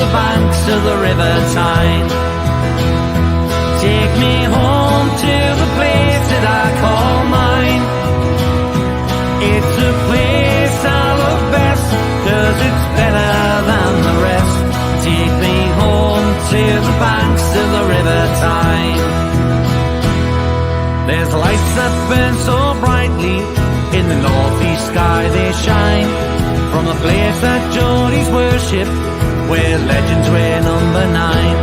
the banks of the River Tyne. Take me home to the place that I call mine. It's a place I love best, 'cause it's better than the rest. Take me home to the banks of the River Tyne. There's lights that burn so brightly, in the northeast sky they shine. From the place that Geordies worship, where legends wear number 9.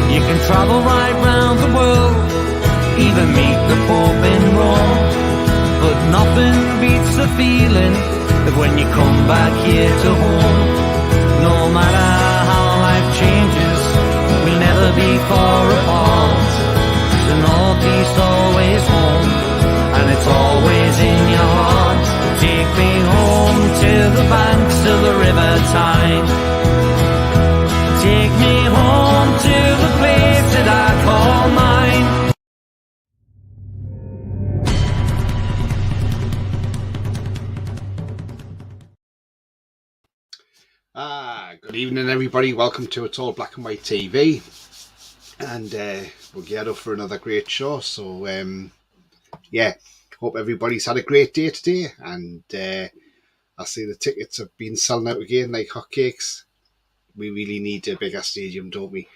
You can travel right round the world, even meet the Pope in Rome. But nothing beats the feeling of when you come back here to home. No matter how life changes, we'll never be far apart. The northeast always home, and it's always in your heart. Take me home to the banks of the River Tyne. Take me home to the place that I call mine. Good evening, everybody. Welcome to It's All Black and White TV, and we'll get up for another great show. So yeah, hope everybody's had a great day today, and I see the tickets have been selling out again like hotcakes. We really need a bigger stadium, don't we?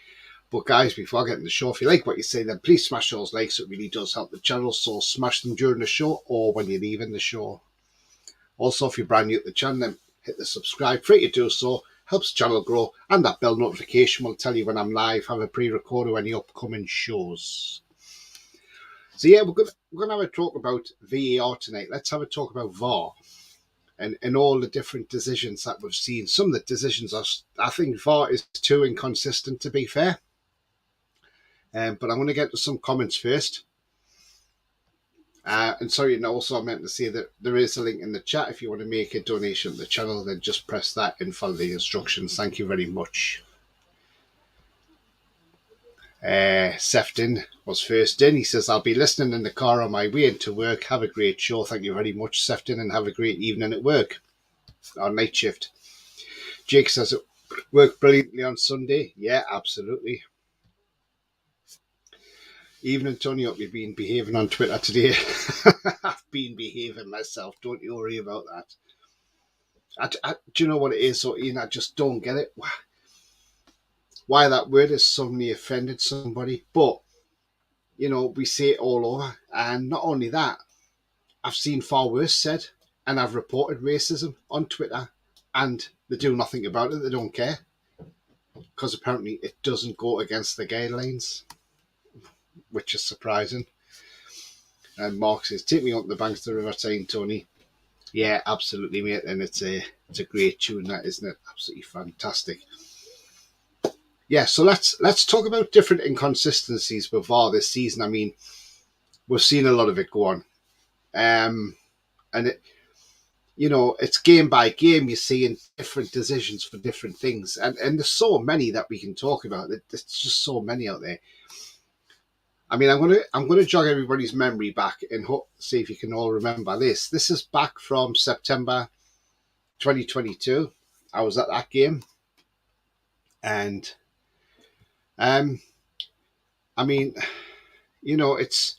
But guys, before I get in the show, if you like what you see, then please smash those likes. It really does help the channel, so smash them during the show or when you're leaving the show. Also, if you're brand new to the channel, then hit the subscribe. Free to do so, helps the channel grow, and that bell notification will tell you when I'm live, have a pre-record of any upcoming shows. So yeah, we're gonna have a talk about VAR tonight. Let's have a talk about VAR and all the different decisions that we've seen. Some of the decisions I think VAR is too inconsistent, to be fair. But I'm going to get to some comments first. And sorry, and also I meant to say that there is a link in the chat. If you want to make a donation to the channel, then just press that and follow the instructions. Thank you very much. Sefton was first in. He says, I'll be listening in the car on my way into work. Have a great show. Thank you very much, Sefton, and have a great evening at work. Our night shift. Jake says, it worked brilliantly on Sunday. Yeah, absolutely. Evening, Tony. Hope you've been behaving on Twitter today. I've been behaving myself. Don't you worry about that. Do you know what it is, so Ian? I just don't get it. Why that word has suddenly offended somebody. But, you know, we say it all over. And not only that, I've seen far worse said, and I've reported racism on Twitter, and they do nothing about it. They don't care, because apparently it doesn't go against the guidelines, which is surprising. And Mark says, take me up the banks of the River Tyne, Tony. Yeah, absolutely, mate. And it's a great tune, that, isn't it? Absolutely fantastic. Yeah, so let's talk about different inconsistencies with VAR this season. I mean, we've seen a lot of it go on. And it, you know, it's game by game. You're seeing different decisions for different things. And there's so many that we can talk about. There's just so many out there. I mean, I'm gonna jog everybody's memory back and see if you can all remember this. This is back from September 2022. I was at that game, and I mean, you know, it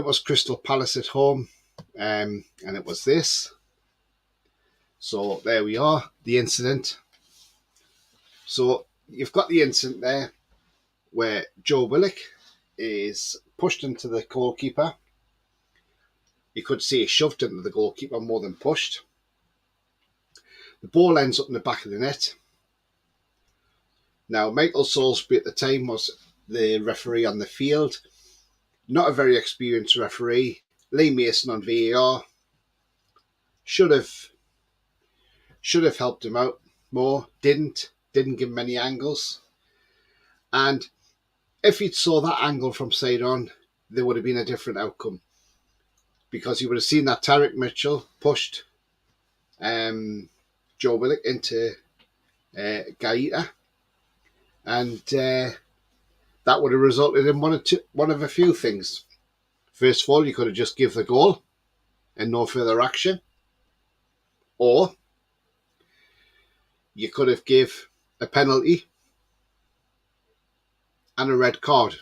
was Crystal Palace at home, and it was this. So there we are, the incident. So you've got the incident there where Joe Willock is pushed into the goalkeeper. You could see he shoved into the goalkeeper more than pushed. The ball ends up in the back of the net. Now, Michael Salisbury at the time was the referee on the field. Not a very experienced referee. Lee Mason on VAR should have helped him out more. Didn't give him any angles. And if he'd saw that angle from side on, there would have been a different outcome, because you would have seen that Tarek Mitchell pushed Joe Willock into Gaeta, and that would have resulted in one of a few things. First of all, you could have just give the goal and no further action, or you could have give a penalty and a red card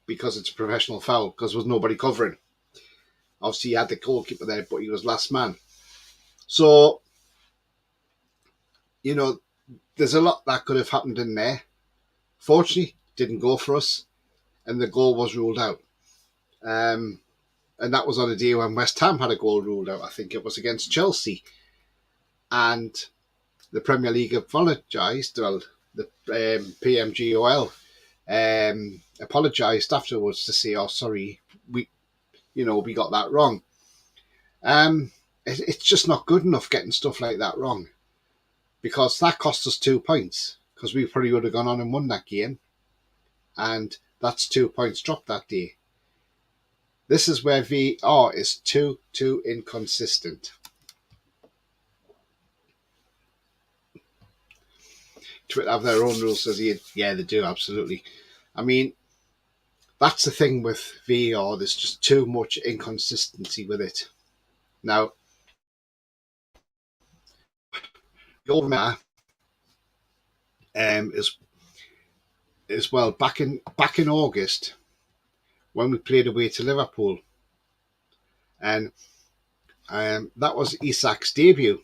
because it's a professional foul because there was nobody covering. Obviously, you had the goalkeeper there, but he was last man. So, you know, there's a lot that could have happened in there. Fortunately, didn't go for us, and the goal was ruled out. And that was on a day when West Ham had a goal ruled out. I think it was against Chelsea. And the Premier League apologised. Well, the PMGOL apologised afterwards to say, "Oh, sorry, we got that wrong." It's just not good enough getting stuff like that wrong, because that cost us 2 points, because we probably would have gone on and won that game, and that's 2 points dropped that day. This is where VAR is too inconsistent. Twitter have their own rules, says he. Yeah, they do, absolutely. I mean, that's the thing with VAR. There's just too much inconsistency with it. Now, you'll remember as well back in August when we played away to Liverpool, and that was Isak's debut,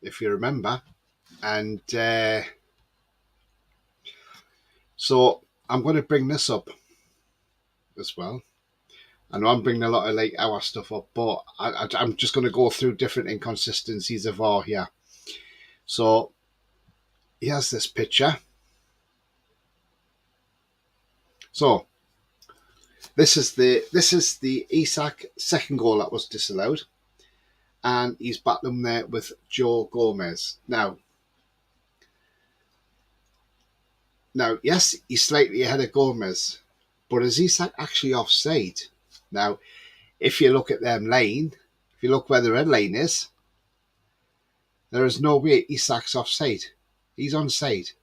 if you remember, and so I'm going to bring this up as well. I know I'm bringing a lot of like our stuff up, but I'm just going to go through different inconsistencies of VAR here. So here's this picture. So this is the Isak second goal that was disallowed, and he's battling there with Joe Gomez. Now, yes, he's slightly ahead of Gomez, but is Isak actually offside? Now, if you look at them line, if you look where the red line is, there is no way Isak's offside. He's onside,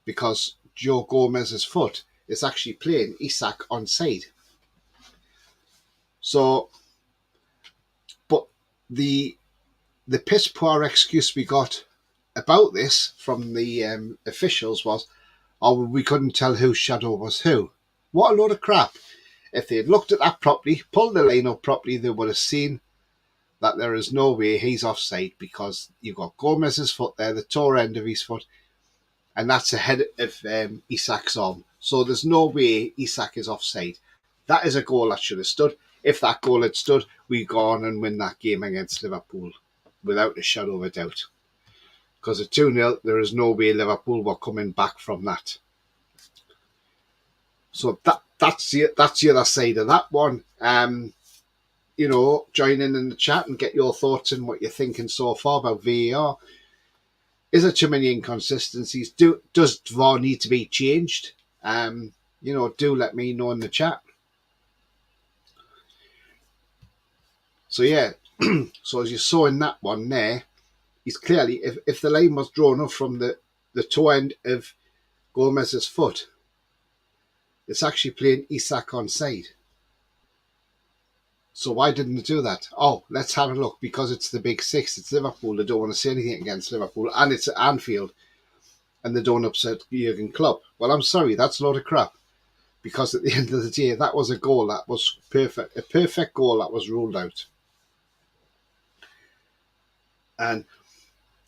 because Joe Gomez's foot is actually playing Isak onside. So, but the piss poor excuse we got about this from the officials was, "Oh, we couldn't tell whose shadow was who." What a load of crap. If they had looked at that properly, pulled the line up properly, they would have seen that there is no way he's offside, because you've got Gomez's foot there, the toe end of his foot, and that's ahead of Isak's arm. So there's no way Isak is offside. That is a goal that should have stood. If that goal had stood, we'd go on and win that game against Liverpool without a shadow of a doubt. Because at 2-0, there is no way Liverpool were coming back from that. So that's the other side of that one. Join in the chat and get your thoughts on what you're thinking so far about VAR. Is there too many inconsistencies? Does VAR need to be changed? Do let me know in the chat. So yeah, so as you saw in that one there, he's clearly, if the line was drawn up from the toe end of Gomez's foot, it's actually playing Isak onside. So why didn't they do that? Oh, let's have a look. Because it's the Big Six. It's Liverpool. They don't want to say anything against Liverpool. And it's at Anfield. And they don't upset Jurgen Klopp. Well, I'm sorry. That's a load of crap. Because at the end of the day, that was a goal that was perfect. A perfect goal that was ruled out. And,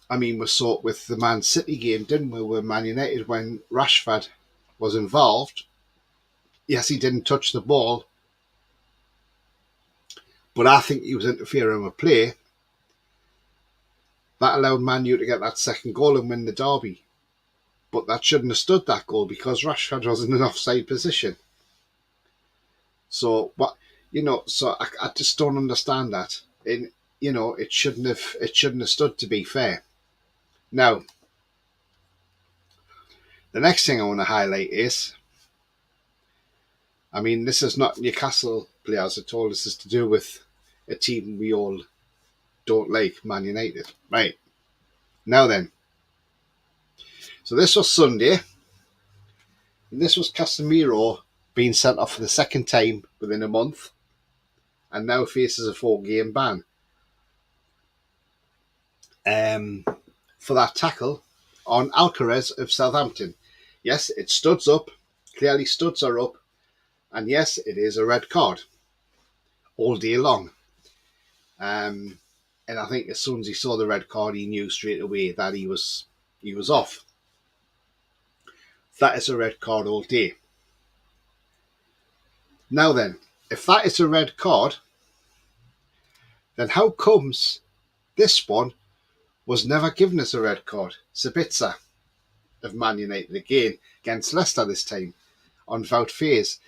I mean, we saw it with the Man City game, didn't we? With Man United, when Rashford was involved. Yes, he didn't touch the ball. But I think he was interfering with play. That allowed Man U to get that second goal and win the derby. But that shouldn't have stood, that goal, because Rashford was in an offside position. So I just don't understand that. It shouldn't have stood, to be fair. Now, the next thing I want to highlight is, I mean, this is not Newcastle players at all. This is to do with a team we all don't like, Man United. Right. Now then. So this was Sunday. And this was Casemiro being sent off for the second time within a month. And now faces a 4-game ban. For that tackle on Alcaraz of Southampton. Yes, it studs up. Clearly studs are up. And yes, it is a red card. All day long. And I think as soon as he saw the red card, he knew straight away that he was off. That is a red card all day. Now then, if that is a red card, then how comes this one was never given as a red card? Sabitzer of Man United again against Leicester this time on Wout Faes.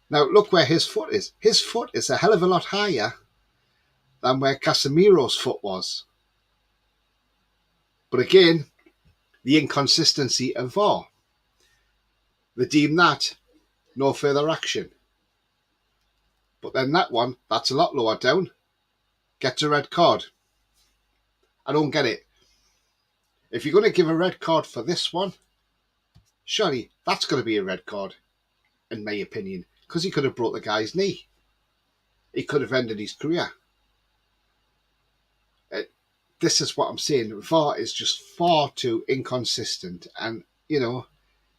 Now look where his foot is. His foot is a hell of a lot higher than where Casemiro's foot was. But again, the inconsistency of VAR. They deem that no further action. But then that one, that's a lot lower down, gets a red card. I don't get it. If you're going to give a red card for this one, surely that's going to be a red card, in my opinion, because he could have broke the guy's knee. He could have ended his career. This is what I'm saying. VAR is just far too inconsistent, and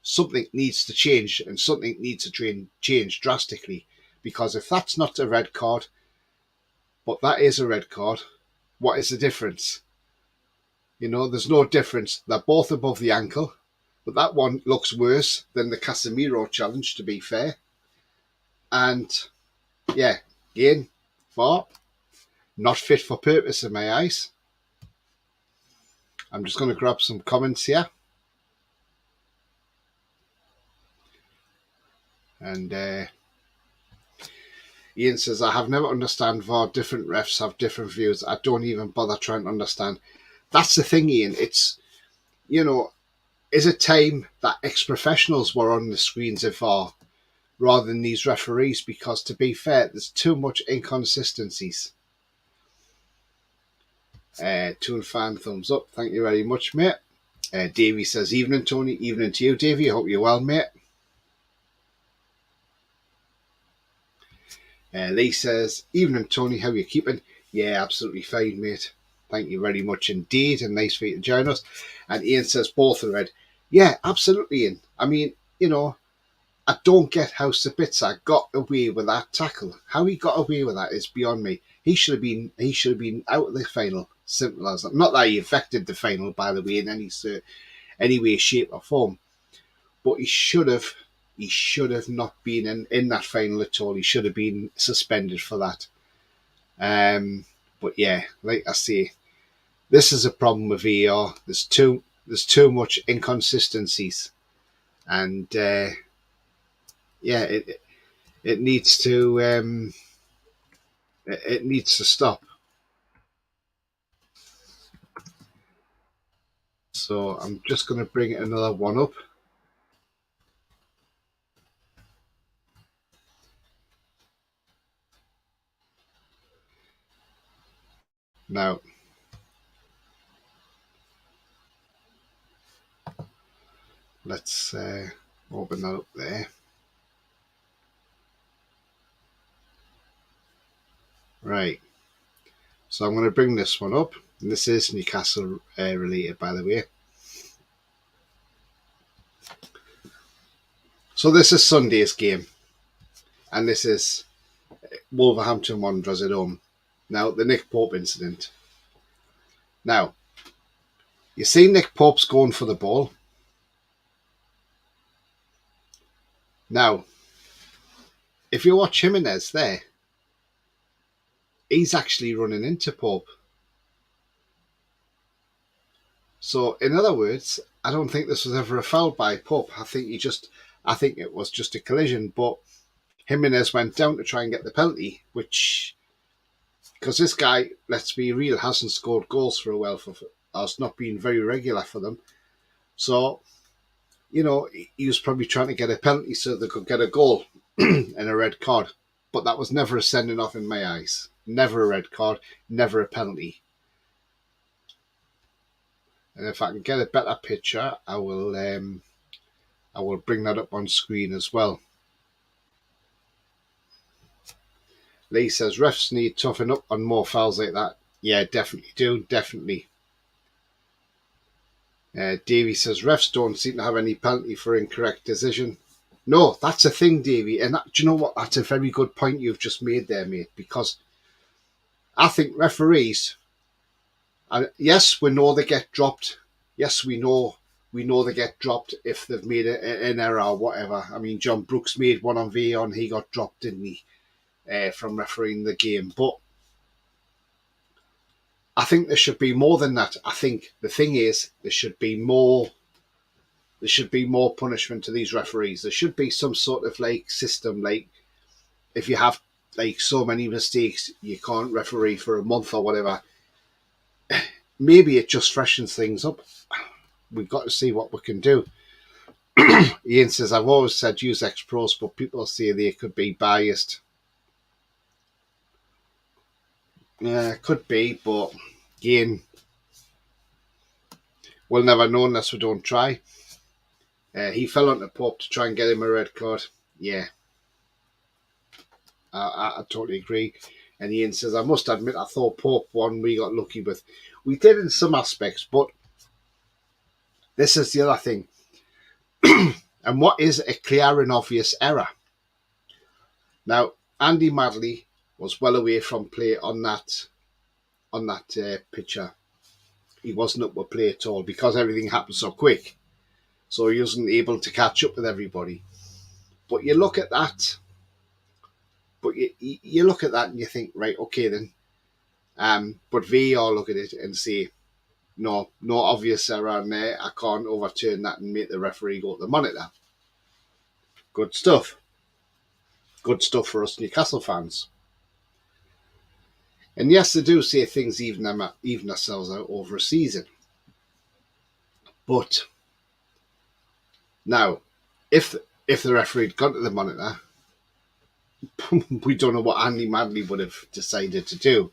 something needs to change, and something needs to change drastically. Because if that's not a red card, but that is a red card, what is the difference? There's no difference. They're both above the ankle, but that one looks worse than the Casemiro challenge, to be fair. And yeah, again, VAR, not fit for purpose in my eyes. I'm just going to grab some comments here. And Ian says, I have never understand VAR. Different refs have different views. I don't even bother trying to understand. That's the thing, Ian. It's, is it time that ex-professionals were on the screens of VAR rather than these referees? Because to be fair, there's too much inconsistencies. Toon fan, thumbs up. Thank you very much, mate. Davey says, evening, Tony. Evening to you, Davey. I hope you're well, mate. Lee says, evening, Tony. How are you keeping? Yeah, absolutely fine, mate. Thank you very much indeed. And nice for you to join us. And Ian says, both are red. Yeah, absolutely, Ian. I mean, I don't get how Sabitzer got away with that tackle. How he got away with that is beyond me. He should have been out of the final. Simple as that. Not that he affected the final, by the way, in any way, shape, or form. But he should have not been in that final at all. He should have been suspended for that. But yeah, like I say, this is a problem with VAR. There's too much inconsistencies, and it needs to stop. So I'm just going to bring another one up. Now, let's open that up there. Right. So I'm going to bring this one up. And this is Newcastle related, by the way. So this is Sunday's game. And this is Wolverhampton Wanderers at home. Now, the Nick Pope incident. Now, you see Nick Pope's going for the ball. Now, if you watch Jimenez there, he's actually running into Pope. So, in other words, I don't think this was ever a foul by Pope. I think it was just a collision. But Jimenez went down to try and get the penalty, which, because this guy, let's be real, hasn't scored goals for a while, has not been very regular for them. So, he was probably trying to get a penalty so they could get a goal and a red card. But that was never a sending off in my eyes. Never a red card, never a penalty. And if I can get a better picture, I will bring that up on screen as well. Lee says, refs need to toughen up on more fouls like that. Yeah, definitely do, definitely. Davey says, refs don't seem to have any penalty for incorrect decision. No, that's a thing, Davey. And do you know what? That's a very good point you've just made there, mate. Because I think referees, yes, we know they get dropped. Yes, we know they get dropped if they've made an error or whatever. I mean, John Brooks made one on VAR and he got dropped, didn't he, from refereeing the game. But I think there should be more than that. I think the thing is there should be more punishment to these referees. There should be some sort of like system, like if you have like so many mistakes, you can't referee for a month or whatever. Maybe it just freshens things up. We've got to see what we can do. Ian says, I've always said use ex-pros, but people say they could be biased. Yeah, could be, but again, we'll never know unless we don't try. He fell onto Pope to try and get him a red card. Yeah, I totally agree. And Ian says, I must admit, I thought Pope won. We got lucky with. We did in some aspects, but this is the other thing. And what is a clear and obvious error? Now, Andy Madley was well away from play on that picture. He wasn't up with play at all because everything happened so quick. So he wasn't able to catch up with everybody. But you look at that. But you look at that and you think, right, okay then. But VAR look at it and say, no obvious error in there. I can't overturn that and make the referee go to the monitor. Good stuff. Good stuff for us Newcastle fans. And yes, they do say things even ourselves out over a season. But now, if the referee had gone to the monitor, we don't know what Andy Madley would have decided to do.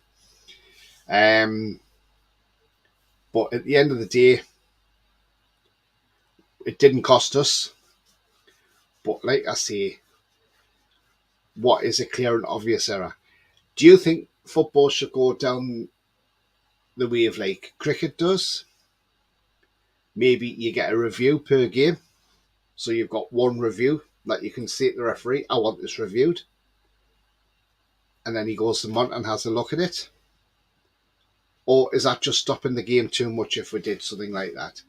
But at the end of the day, it didn't cost us. But like I say, what is a clear and obvious error? Do you think football should go down the way of like cricket does? Maybe you get a review per game. So you've got one review that you can say to the referee, I want this reviewed. And then he goes to the monitor and has a look at it. Or is that just stopping the game too much if we did something like that?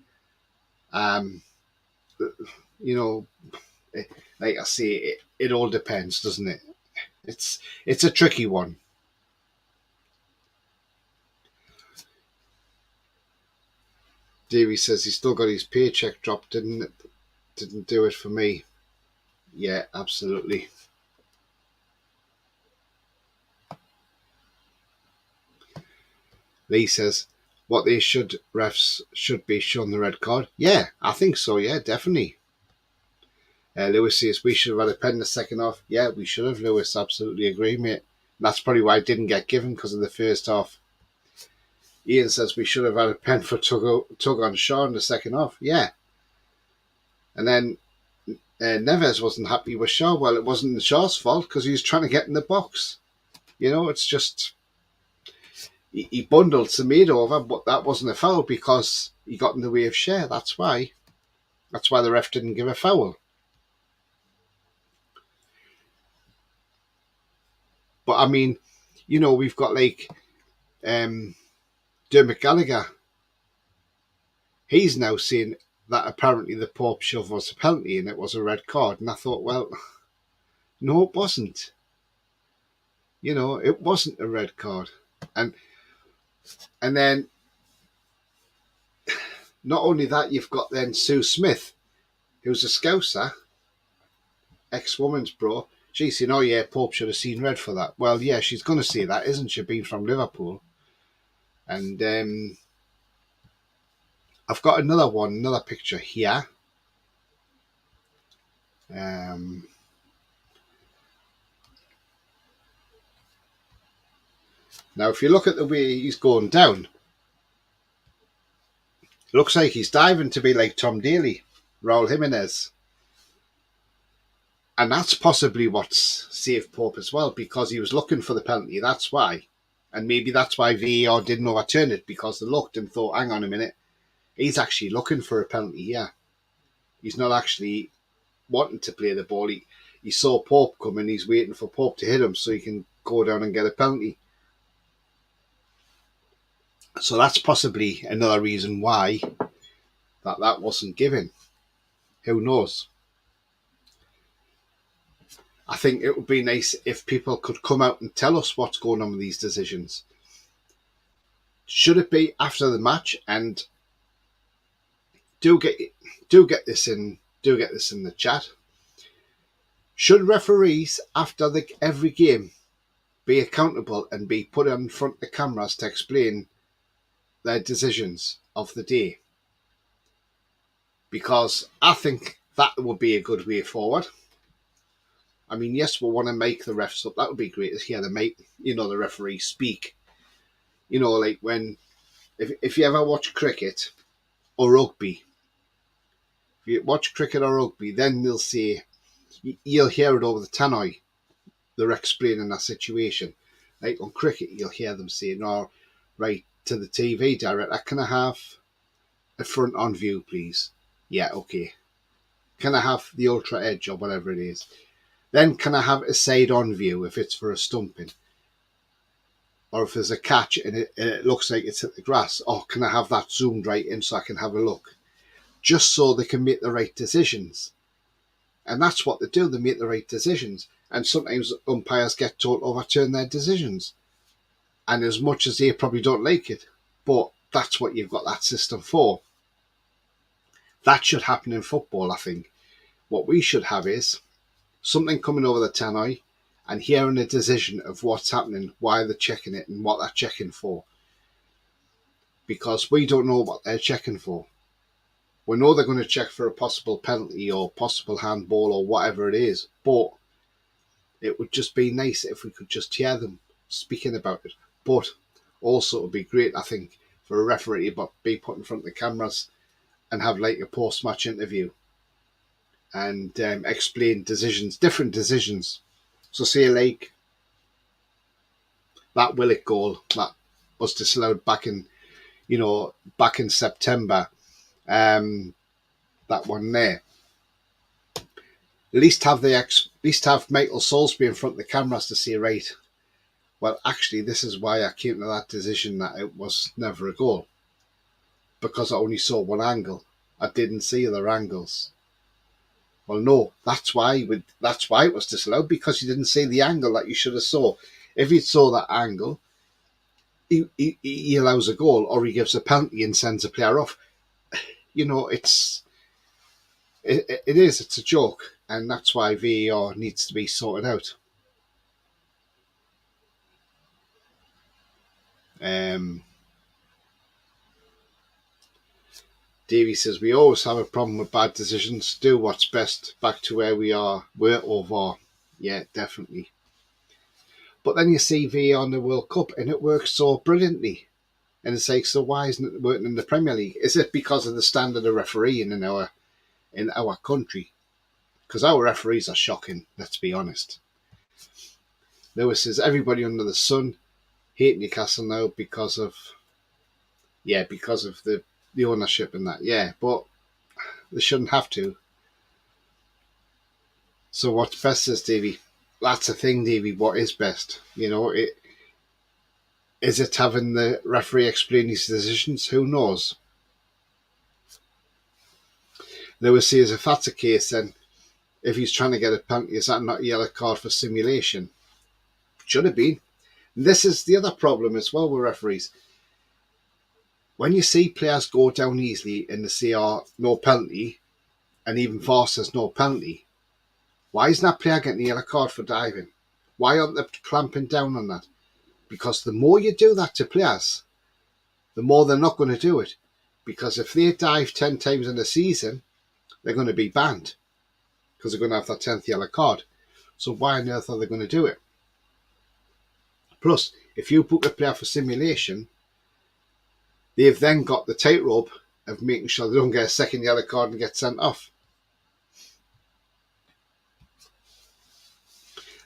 Like I say, it all depends, doesn't it? It's a tricky one. Davey says he still got his paycheck dropped, didn't do it for me. Yeah, absolutely. Lee says, refs should be shown the red card. Yeah, I think so. Yeah, definitely. Lewis says, we should have had a pen in the second half. Yeah, we should have, Lewis. Absolutely agree, mate. That's probably why it didn't get given, because of the first half. Ian says, we should have had a pen for tug on Shaw in the second half. Yeah. And then Neves wasn't happy with Shaw. Well, it wasn't Shaw's fault, because he was trying to get in the box. You know, it's just... He bundled Semedo over, but that wasn't a foul because he got in the way of Shea. That's why the ref didn't give a foul. But I mean, you know, we've got like Dermot Gallagher. He's now saying that apparently the Pope shove was a penalty and it was a red card. And I thought, well, no, it wasn't. You know, it wasn't a red card. And then, not only that, you've got then Sue Smith, who's a Scouser, ex-woman's pro. She's saying, oh yeah, Pope should have seen red for that. Well, yeah, she's going to say that, isn't she, being from Liverpool? And I've got another picture here. Now, if you look at the way he's going down, it looks like he's diving to be like Tom Daly, Raul Jimenez. And that's possibly what's saved Pope as well, because he was looking for the penalty. That's why. And maybe that's why VAR didn't overturn it, because they looked and thought, hang on a minute, He's actually looking for a penalty here. He's not actually wanting to play the ball. He saw Pope coming. He's waiting for Pope to hit him so he can go down and get a penalty. So that's possibly another reason why that wasn't given. Who knows? I think it would be nice if people could come out and tell us what's going on with these decisions. Should it be after the match? And do get this in the chat. Should referees after every game be accountable and be put in front of the cameras to explain their decisions of the day? Because I think that would be a good way forward. I mean, yes, we want to make the refs up. That would be great to hear them make, the referee speak. Like if you ever watch cricket or rugby, if you watch cricket or rugby, then they'll say, you'll hear it over the tannoy. They're explaining that situation. Like on cricket, you'll hear them saying, "Oh, right, to the TV director, can I have a front on view, please?" Yeah, okay. Can I have the ultra edge or whatever it is? Then can I have a side on view if it's for a stumping? Or if there's a catch and it looks like it's at the grass, can I have that zoomed right in so I can have a look? Just so they can make the right decisions. And that's what they do, they make the right decisions. And sometimes umpires get told to overturn their decisions. And as much as they probably don't like it, but that's what you've got that system for. That should happen in football, I think. What we should have is something coming over the tannoy and hearing a decision of what's happening, why they're checking it and what they're checking for. Because we don't know what they're checking for. We know they're going to check for a possible penalty or possible handball or whatever it is, but it would just be nice if we could just hear them speaking about it. But also it would be great, I think, for a referee to be put in front of the cameras and have like a post-match interview and explain decisions, different decisions. So say like that Willock goal that was disallowed back in September, that one there. At least have Michael Soulsby in front of the cameras to say, right, well, actually, this is why I came to that decision that it was never a goal. Because I only saw one angle. I didn't see other angles. Well, no, that's why it was disallowed, because you didn't see the angle that you should have saw. If you saw that angle, he allows a goal, or he gives a penalty and sends a player off. It's a joke, and that's why VAR needs to be sorted out. Davey says, we always have a problem with bad decisions. Do what's best. Back to where we were over. Yeah, definitely. But then you see VAR in the World Cup and it works so brilliantly. And it's like, so why isn't it working in the Premier League? Is it because of the standard of refereeing in our country? Because our referees are shocking, let's be honest. Lewis says, everybody under the sun hate Newcastle now because of the ownership and that. Yeah, but they shouldn't have to. So what's best, says Davey? That's the thing, Davey. What is best? Is it having the referee explain his decisions? Who knows? Lewis says, if that's the case, then if he's trying to get a penalty, is that not a yellow card for simulation? Should have been. And this is the other problem as well with referees. When you see players go down easily and they say, no penalty, and even VAR says no penalty, why isn't that player getting a yellow card for diving? Why aren't they clamping down on that? Because the more you do that to players, the more they're not going to do it. Because if they dive 10 times in a season, they're going to be banned. Because they're going to have that 10th yellow card. So why on earth are they going to do it? Plus, if you book a player for simulation, they've then got the tightrope of making sure they don't get a second yellow card and get sent off.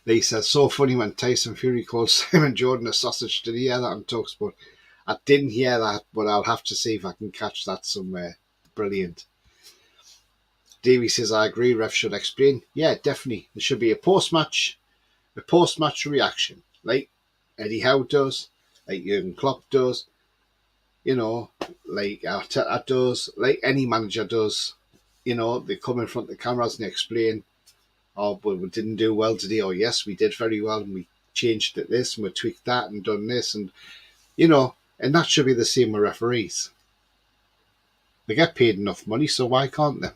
Lee says, so funny when Tyson Fury called Simon Jordan a sausage. Did he hear that on TalkSport? I didn't hear that, but I'll have to see if I can catch that somewhere. Brilliant. Davey says, I agree, ref should explain. Yeah, definitely. There should be a post-match reaction, like Eddie Howe does, like Jurgen Klopp does, like Arteta does, like any manager does. They come in front of the cameras and they explain, oh, but we didn't do well today, or yes, we did very well, and we changed it this, and we tweaked that, and done this, and, and that should be the same with referees. They get paid enough money, so why can't they?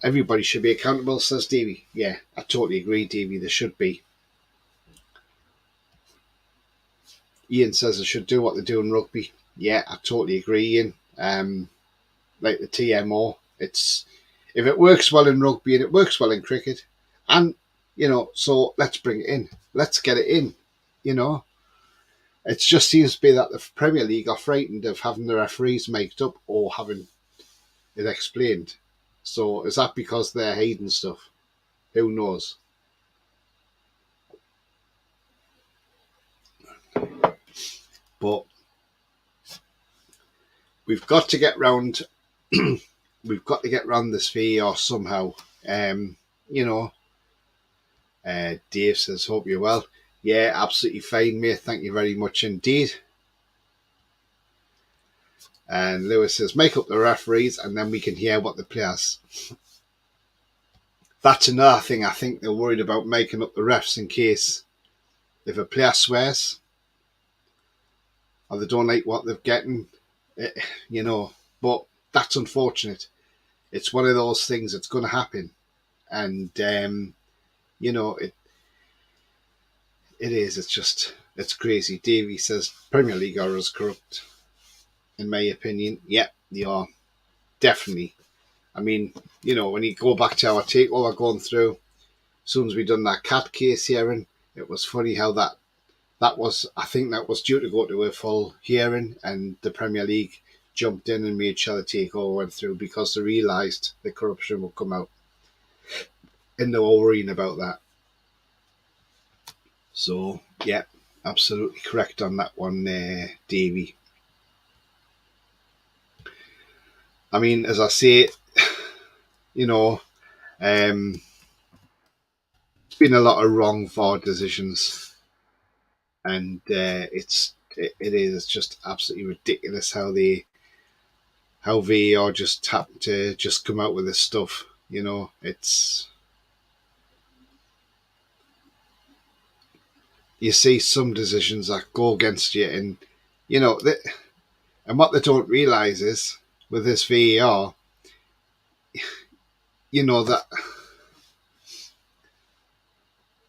Everybody should be accountable, says Davey. Yeah, I totally agree, Davey. There should be. Ian says they should do what they do in rugby. Yeah, I totally agree, Ian. Like the TMO, if it works well in rugby and it works well in cricket, and so let's bring it in. Let's get it in. It just seems to be that the Premier League are frightened of having the referees mic'd up or having it explained. So is that because they're hiding stuff? Who knows? But we've got to get round. We've got to get round this VAR somehow. Dave says, hope you're well. Yeah, absolutely fine, mate. Thank you very much indeed. And Lewis says, make up the referees and then we can hear what the players. That's another thing. I think they're worried about making up the refs in case if a player swears or they don't like what they're getting, but that's unfortunate. It's one of those things that's going to happen. And, it is. It's crazy. Davey says, Premier League are as corrupt, in my opinion. Yeah, they are. Definitely. I mean, when you go back to our takeover going through, as soon as we done that cat case hearing, it was funny how that was, I think that was due to go to a full hearing, and the Premier League jumped in and made sure the takeover went through because they realised the corruption would come out. And they were worrying about that. So, yeah, absolutely correct on that one there, Davey. I mean, as I say, it's been a lot of wrong VAR decisions, and it's just absolutely ridiculous how VAR just happened to just come out with this stuff. It's, you see some decisions that go against you, and and what they don't realise is with this VAR, that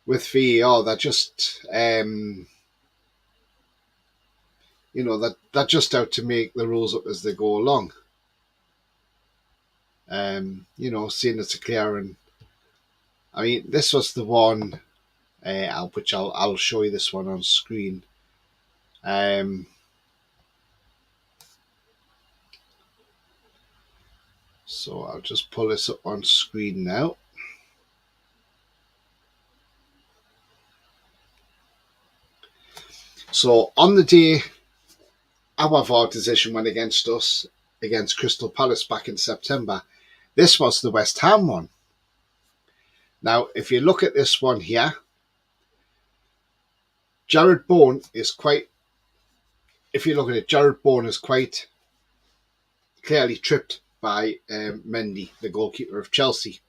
with VAR they're just they're just out to make the rules up as they go along. Seeing it's a clear, and I mean this was the one. I'll show you this one on screen. So I'll just pull this up on screen now. So on the day our VAR decision went against us, against Crystal Palace back in September, this was the West Ham one. Now, if you look at this one here, Jared Bowen is quite clearly tripped by Mendy, the goalkeeper of Chelsea.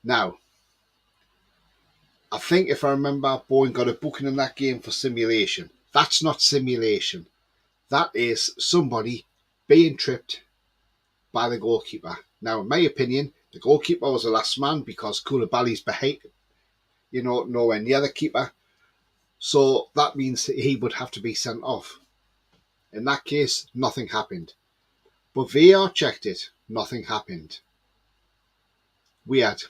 Now, I think if I remember, Bowen got a booking in that game for simulation. That's not simulation. That is somebody being tripped by the goalkeeper. Now, in my opinion, the goalkeeper was the last man because Koulibaly's behind, nowhere near the keeper. So that means that he would have to be sent off. In that case, nothing happened. But VAR checked it. Nothing happened. Weird.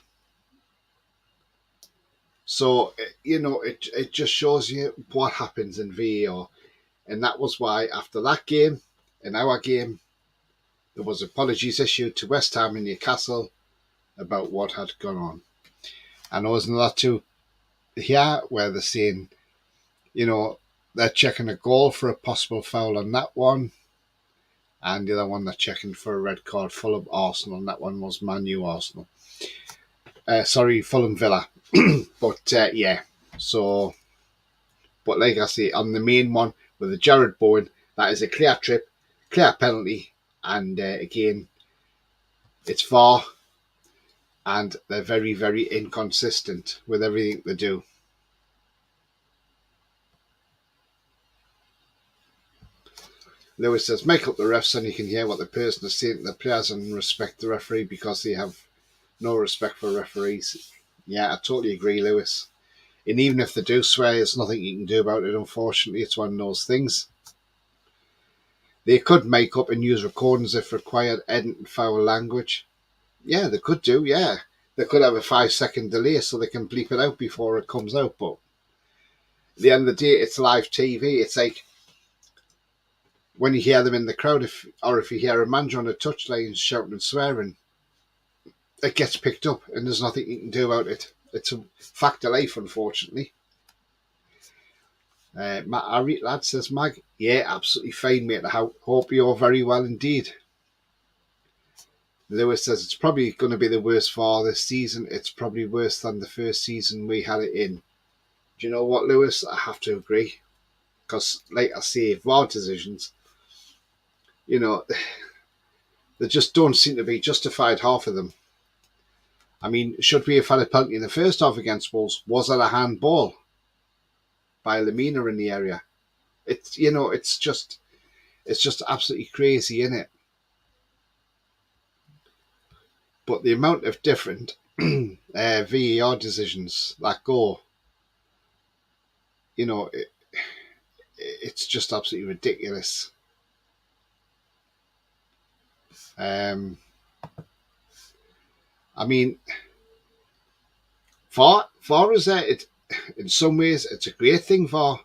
So, it just shows you what happens in VAR. And that was why after that game, in our game, there was apologies issued to West Ham and Newcastle about what had gone on. And there was another two here where they're saying, they're checking a goal for a possible foul on that one. And the other one they're checking for a red card, Fulham Arsenal, and that one was Man U Arsenal. Fulham Villa. But yeah, so, but like I say, on the main one with the Jared Bowen, that is a clear trip, clear penalty, and again, it's VAR, and they're very, very inconsistent with everything they do. Lewis says, make up the refs and you can hear what the person is saying to the players and respect the referee because they have no respect for referees. Yeah, I totally agree, Lewis. And even if they do swear, there's nothing you can do about it, unfortunately. It's one of those things. They could make up and use recordings if required, edit foul language. Yeah, they could do, yeah. They could have a 5-second delay so they can bleep it out before it comes out. But at the end of the day, it's live TV. It's like when you hear them in the crowd, if you hear a manager on a touchline shouting and swearing, it gets picked up and there's nothing you can do about it. It's a fact of life, unfortunately. Matt Harry, lad, says Mag. Yeah, absolutely fine, mate. I hope you're very well indeed. Lewis says it's probably going to be the worst VAR this season. It's probably worse than the first season we had it in. Do you know what, Lewis? I have to agree. Because, like I say, VAR decisions, they just don't seem to be justified, half of them. I mean, should we have had a penalty in the first half against Wolves? Was it a handball by Lamina in the area? It's just absolutely crazy, isn't it? But the amount of different VAR decisions that go, it's just absolutely ridiculous. I mean, VAR is there. In some ways, it's a great thing. VAR,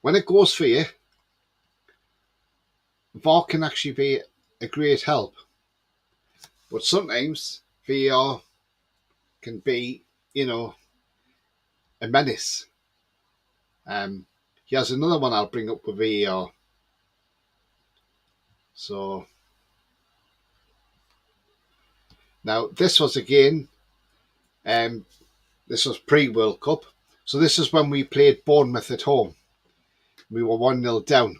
when it goes for you, VAR can actually be a great help. But sometimes VAR can be, a menace. Here's another one I'll bring up with VAR. So now this was again, this was pre-World Cup. So this is when we played Bournemouth at home. We were 1-0 down.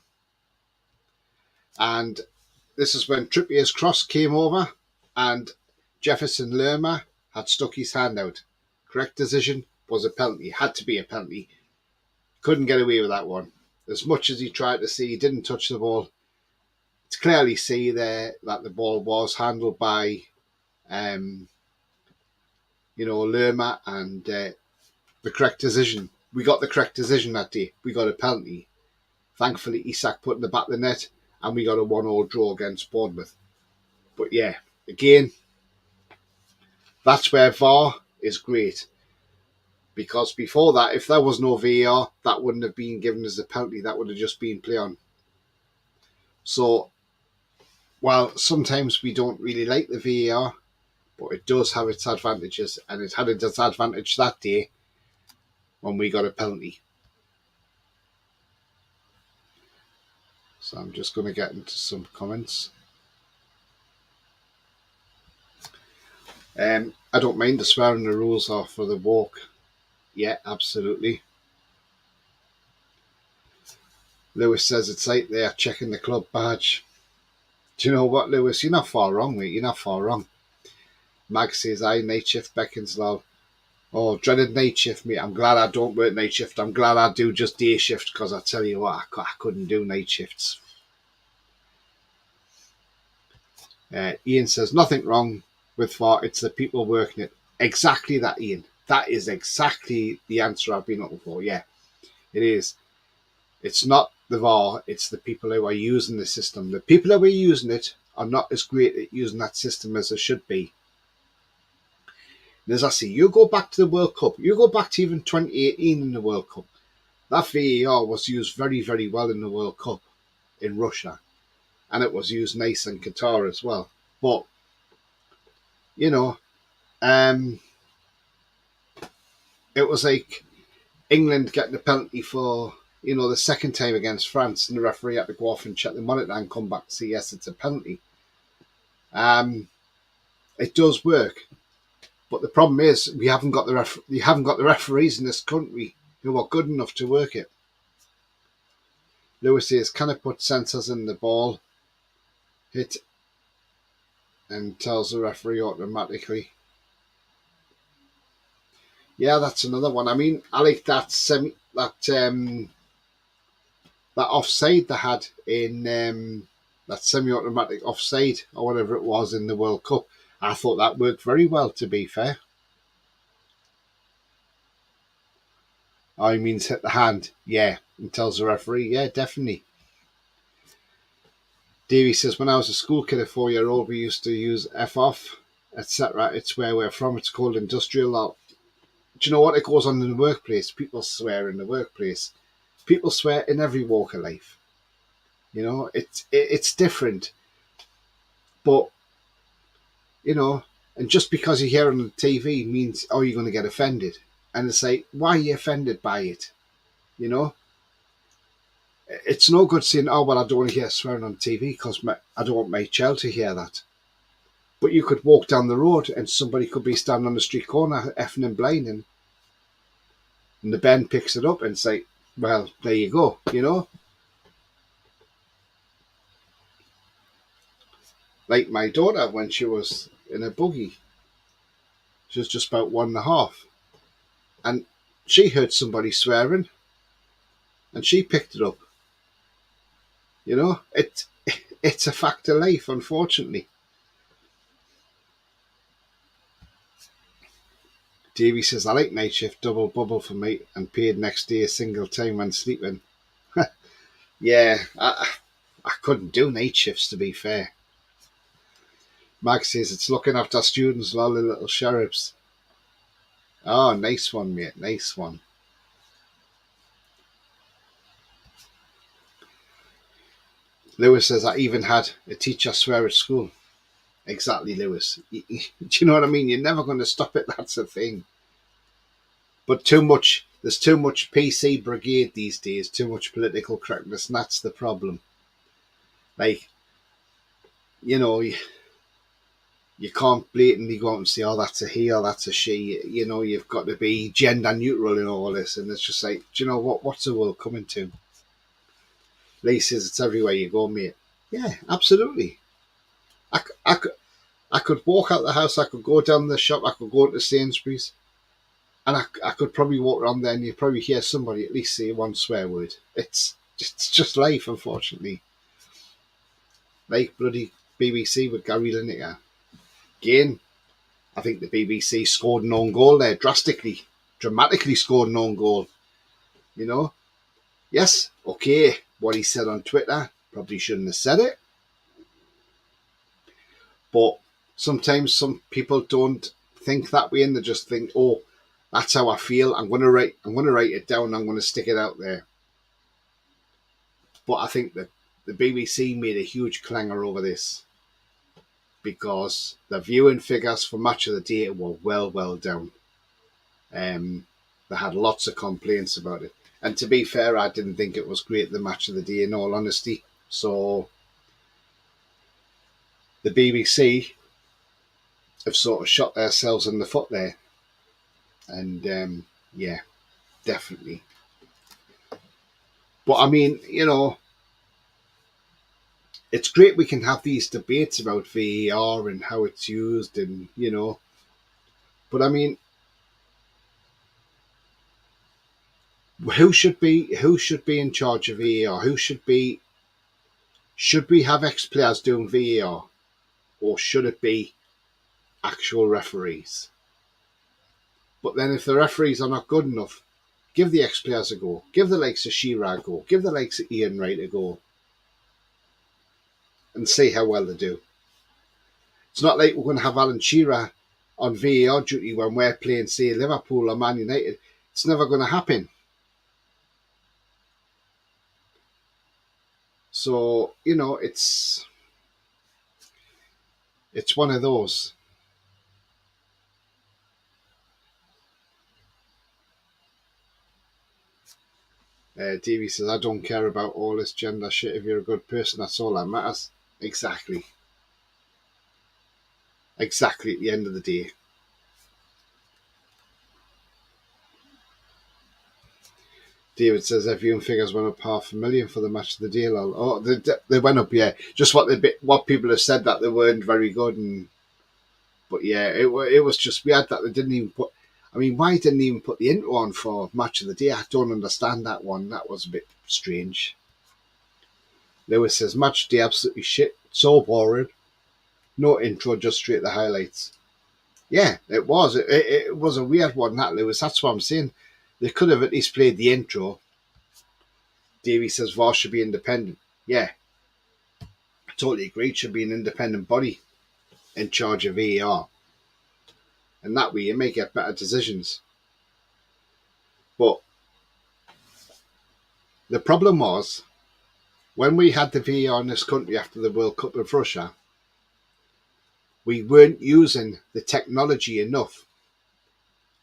And this is when Trippier's cross came over and Jefferson Lerma had stuck his hand out. Correct decision was a penalty. Had to be a penalty. Couldn't get away with that one. As much as he tried to see, he didn't touch the ball. It's clearly see there that the ball was handled by, Lerma, and the correct decision. We got the correct decision that day. We got a penalty. Thankfully, Isak put in the back of the net, and we got a 1-1 draw against Bournemouth. But yeah, again, that's where VAR is great. Because before that, if there was no VAR, that wouldn't have been given as a penalty. That would have just been play on. So, while sometimes we don't really like the VAR, but it does have its advantages. And it had a disadvantage that day when we got a penalty. So I'm just going to get into some comments. I don't mind the swearing, the rules are for the walk. Yeah, absolutely. Lewis says it's like they're checking the club badge. Do you know what, Lewis? You're not far wrong, mate. You're not far wrong. Mag says, night shift beckons low. Oh, dreaded night shift, mate. I'm glad I don't work night shift. I'm glad I do just day shift because I tell you what, I couldn't do night shifts. Ian says, nothing wrong with VAR. It's the people working it. Exactly that, Ian. That is exactly the answer I've been looking for. Yeah, it is. It's not the VAR. It's the people who are using the system. The people who are using it are not as great at using that system as they should be. And as I say, you go back to the World Cup. You go back to even 2018 in the World Cup. That VAR was used very, very well in the World Cup in Russia. And it was used nice in Qatar as well. But, it was like England getting a penalty for you know, the second time against France, and the referee had to go off and check the monitor and come back and say, yes, it's a penalty. It does work. But the problem is you haven't got the referees in this country who are good enough to work it. Lewis says, can I put sensors in the ball? Hit and tells the referee automatically. Yeah, that's another one. I mean, I like that that offside they had in that semi-automatic offside or whatever it was in the World Cup. I thought that worked very well, to be fair. Oh, he means hit the hand. Yeah, and tells the referee. Yeah, definitely. Davey says, when I was a school kid, a 4-year-old, we used to use F off, etc. It's where we're from. It's called industrial law. Do you know what? It goes on in the workplace. People swear in the workplace. People swear in every walk of life. You know, it's different. But, you know, and just because you hear it on the TV means, oh, you're going to get offended. And it's like, why are you offended by it? You know? It's no good saying, oh, well, I don't want to hear swearing on TV because I don't want my child to hear that. But you could walk down the road and somebody could be standing on the street corner effing and blinding. And the Ben picks it up and say, well, there you go, you know? Like my daughter, when she was in a buggy, she was just about 1.5. And she heard somebody swearing and she picked it up. You know, it's a fact of life, unfortunately. Davey says, I like night shift, double bubble for me, and paid next day a single time when sleeping. Yeah, I couldn't do night shifts, to be fair. Mag says, it's looking after students, lolly little sheriffs. Oh, nice one, mate, nice one. Lewis says, I even had a teacher swear at school. Exactly, Lewis. Do you know what I mean? You're never going to stop it, that's the thing. But there's too much PC brigade these days, too much political correctness, and that's the problem. Like, you know, you can't blatantly go out and say, oh, that's a he or that's a she. You know, you've got to be gender neutral in all this. And it's just like, do you know what's the world coming to? Lee says, it's everywhere you go, mate. Yeah, absolutely. I could walk out the house, I could go down the shop, I could go to Sainsbury's, and I could probably walk around there and you'd probably hear somebody at least say one swear word. It's just life, unfortunately. Like bloody BBC with Gary Lineker. Again, I think the BBC scored an own goal there, dramatically scored an own goal. You know? Yes, okay, what he said on Twitter, probably shouldn't have said it. But sometimes some people don't think that way and they just think, oh, that's how I feel. I'm gonna write it down, I'm gonna stick it out there. But I think that the BBC made a huge clanger over this because the viewing figures for Match of the Day were well down. They had lots of complaints about it. And to be fair, I didn't think it was great, the Match of the Day, in all honesty. So the BBC have sort of shot themselves in the foot there. And yeah, definitely. But I mean, you know, it's great we can have these debates about VAR and how it's used and, you know, but I mean, who should be in charge of VAR? Should we have ex-players doing VAR, or should it be actual referees? But then if the referees are not good enough, give the ex-players a go. Give the likes of Shearer a go. Give the likes of Ian Wright a go. And see how well they do. It's not like we're going to have Alan Shearer on VAR duty when we're playing, say, Liverpool or Man United. It's never going to happen. So, you know, it's one of those. Davey says, I don't care about all this gender shit. If you're a good person, that's all that matters. Exactly. Exactly at the end of the day. David says their viewing figures went up 500,000 for the match of the day. Lol. Oh, they went up, yeah. Just what people have said that they weren't very good, but yeah, it was just weird that they didn't even put. I mean, why didn't they even put the intro on for match of the day? I don't understand that one. That was a bit strange. Lewis says match of the day absolutely shit, so boring. No intro, just straight the highlights. Yeah, it was. It was a weird one, that Lewis. That's what I'm saying. They could have at least played the intro. Davey says VAR should be independent. Yeah, I totally agree. It should be an independent body in charge of VAR. And that way you may get better decisions. But the problem was, when we had the VAR in this country after the World Cup of Russia, we weren't using the technology enough.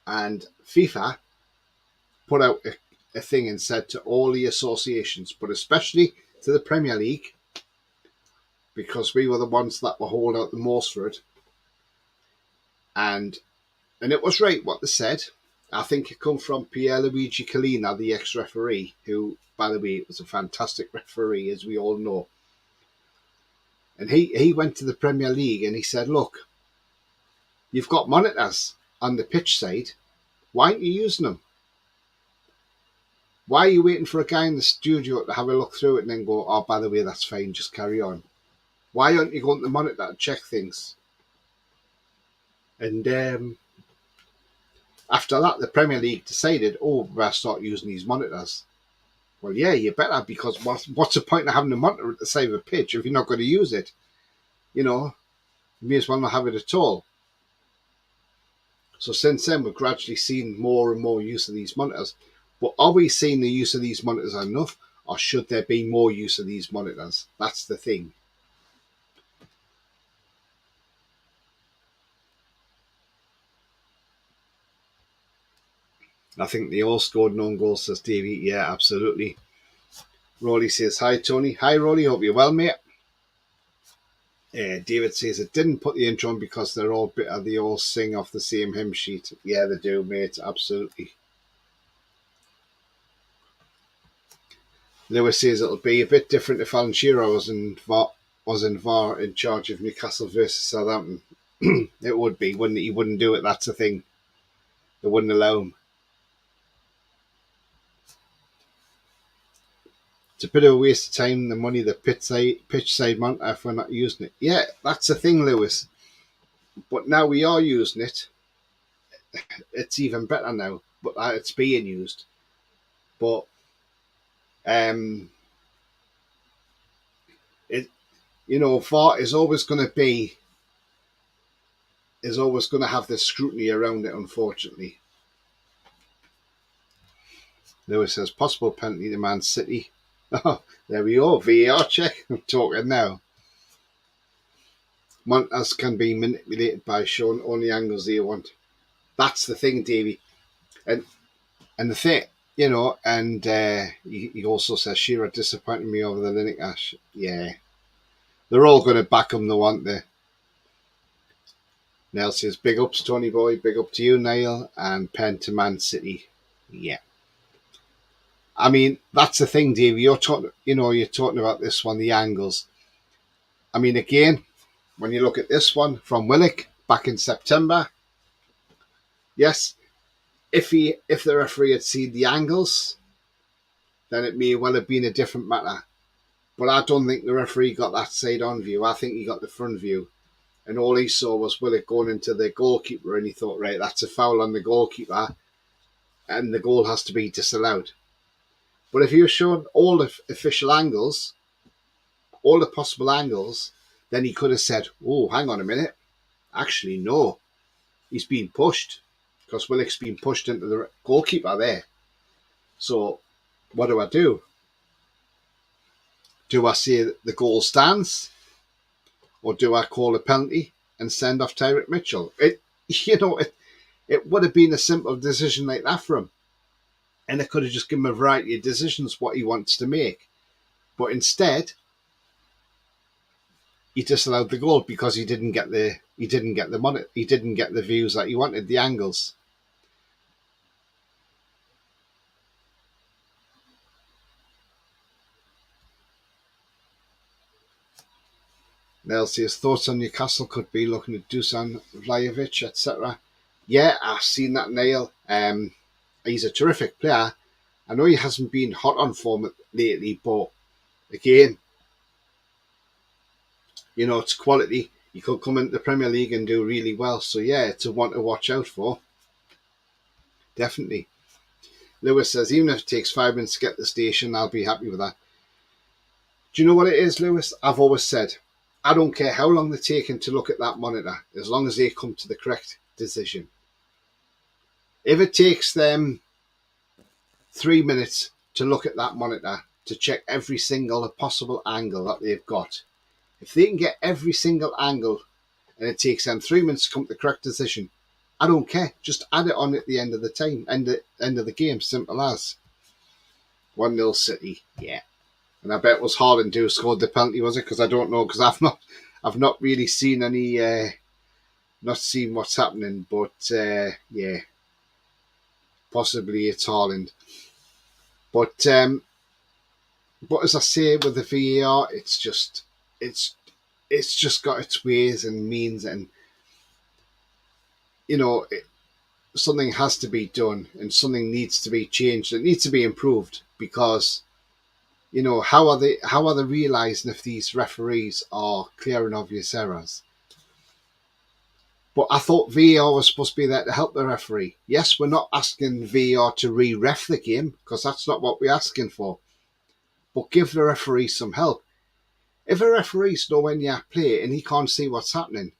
And FIFA put out a thing and said to all the associations, but especially to the Premier League, because we were the ones that were holding out the most for it. And it was right what they said. I think it come from Pierluigi Collina, the ex-referee, who, by the way, was a fantastic referee, as we all know. And he went to the Premier League and he said, look, you've got monitors on the pitch side. Why aren't you using them? Why are you waiting for a guy in the studio to have a look through it and then go, oh, by the way, that's fine, just carry on? Why aren't you going to the monitor to check things? And after that, the Premier League decided, oh, we better start using these monitors. Well, yeah, you better, because what's the point of having a monitor at the side of a pitch if you're not going to use it? You know, you may as well not have it at all. So since then, we've gradually seen more and more use of these monitors. But are we seeing the use of these monitors enough, or should there be more use of these monitors? That's the thing. I think they all scored known goals, says Davey. Yeah, absolutely. Rolly says, hi, Tony. Hi, Rolly. Hope you're well, mate. David says, it didn't put the intro on because they're all bitter. They all sing off the same hymn sheet. Yeah, they do, mate. Absolutely. Lewis says it'll be a bit different if Alan Shearer was in VAR in charge of Newcastle versus Southampton. It would be, wouldn't it? He wouldn't do it. That's the thing. They wouldn't allow him. It's a bit of a waste of time, the money, the pitch side monitor, if we're not using it. Yeah, that's the thing, Lewis. But now we are using it. It's even better now, but it's being used. But VAR is always going to have this scrutiny around it, unfortunately. Lewis says possible penalty to Man City. Oh, there we go. VAR check. I'm talking now. Monitors can be manipulated by showing only angles they want. That's the thing, Davey. And the thing, and he also says Shearer disappointed me over the Lineker. Yeah. They're all going to back him, though, aren't they? Nell says, big ups, Tony boy. Big up to you, Niall. And pen to Man City. Yeah. I mean, that's the thing, Davey. You're talking about this one, the angles. I mean, again, when you look at this one from Willock back in September, yes, if the referee had seen the angles, then it may well have been a different matter. But I don't think the referee got that side-on view. I think he got the front view. And all he saw was Willock going into the goalkeeper, and he thought, right, that's a foul on the goalkeeper, and the goal has to be disallowed. But if you were shown all the official angles, all the possible angles, then he could have said, oh, hang on a minute. Actually, no. He's been pushed, because Willock's been pushed into the goalkeeper there. So what do I do? Do I say that the goal stands? Or do I call a penalty and send off Tyrick Mitchell? It would have been a simple decision like that for him. and it could have just given him a variety of decisions what he wants to make. But instead, he disallowed the goal because he didn't get the views that he wanted, the angles. Nell says thoughts on Newcastle could be looking at Dusan Vlahovic, etc. Yeah, I've seen that, Neil. He's a terrific player. I know he hasn't been hot on form lately, but again, you know, it's quality. He could come into the Premier League and do really well. So yeah, it's a one to watch out for. Definitely. Lewis says, even if it takes 5 minutes to get to the station, I'll be happy with that. Do you know what it is, Lewis? I've always said, I don't care how long they're taking to look at that monitor, as long as they come to the correct decision. If it takes them 3 minutes to look at that monitor, to check every single possible angle that they've got, if they can get every single angle and it takes them 3 minutes to come to the correct decision, I don't care. Just add it on at the end of the time, end of the game. Simple as. 1-0 City. Yeah. And I bet it was Haaland who scored the penalty, was it? Because I don't know, because I've not really seen any, not seen what's happening. But yeah, possibly it's Haaland. But as I say, with the VAR, it's just got its ways and means, and you know, something has to be done and something needs to be changed. It needs to be improved because, you know, how are they realising if these referees are clear and obvious errors? But I thought VAR was supposed to be there to help the referee. Yes, we're not asking VAR to re-ref the game because that's not what we're asking for. But give the referee some help. If a referee's nowhere near play and he can't see what's happening,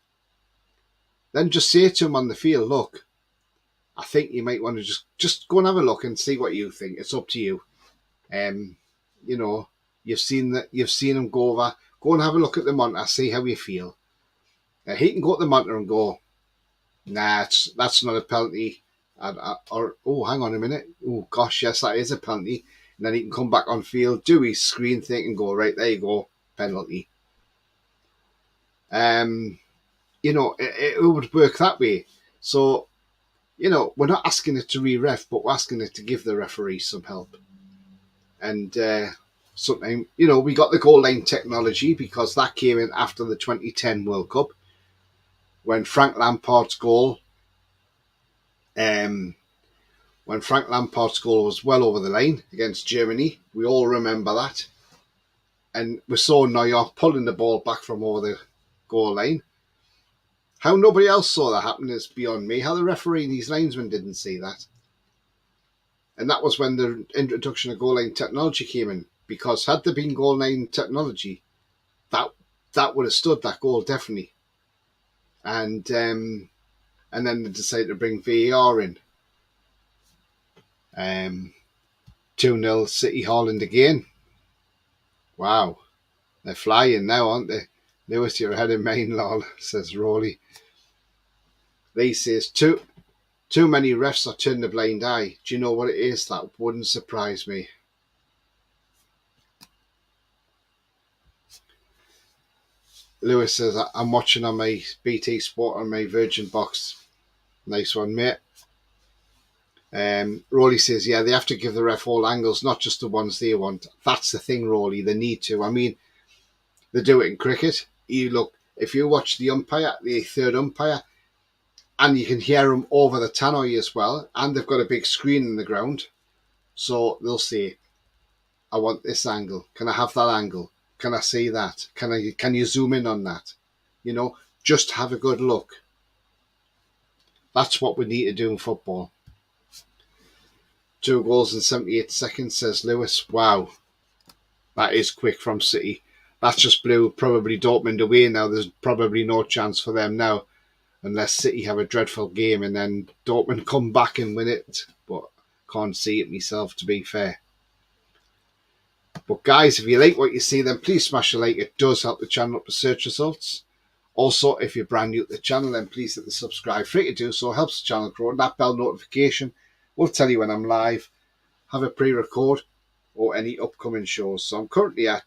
then just say to him on the field, look, I think you might want to just go and have a look and see what you think. It's up to you. You know, you've seen him go over. Go and have a look at the monitor, see how you feel. He can go to the monitor and go, nah, that's not a penalty. Or, oh, hang on a minute. Oh, gosh, yes, that is a penalty. And then he can come back on field, do his screen thing and go, right, there you go, penalty. You know, it would work that way. So, you know, we're not asking it to re-ref, but we're asking it to give the referee some help. And something, you know, we got the goal line technology because that came in after the 2010 World Cup when Frank Lampard's goal was well over the line against Germany. We all remember that. And we saw Neuer pulling the ball back from over the goal line. How nobody else saw that happen is beyond me. How the referee and his linesman didn't see that. And that was when the introduction of goal line technology came in. Because had there been goal line technology, that would have stood that goal definitely. And then they decided to bring VAR in. 2-0 City Haaland again. Wow. They're flying now, aren't they? Lewis, you're ahead of mine, lol, says Rowley. Lee says, too many refs are turning a blind eye. Do you know what it is? That wouldn't surprise me. Lewis says, I'm watching on my BT Sport on my Virgin box. Nice one, mate. Rowley says, yeah, they have to give the ref all angles, not just the ones they want. That's the thing, Rowley. They need to. I mean, they do it in cricket. You look, if you watch the umpire, the third umpire, and you can hear them over the tannoy as well, and they've got a big screen in the ground. So they'll say, I want this angle. Can I have that angle? Can I see that? Can you zoom in on that? You know, just have a good look. That's what we need to do in football. 2 goals in 78 seconds, says Lewis. Wow. That is quick from City. That just blew probably Dortmund away now. There's probably no chance for them now unless City have a dreadful game and then Dortmund come back and win it. But can't see it myself, to be fair. But guys, if you like what you see, then please smash a like. It does help the channel up the search results. Also, if you're brand new to the channel, then please hit the subscribe. Free to do so, helps the channel grow. And that bell notification will tell you when I'm live. have a pre-record or any upcoming shows. So I'm currently at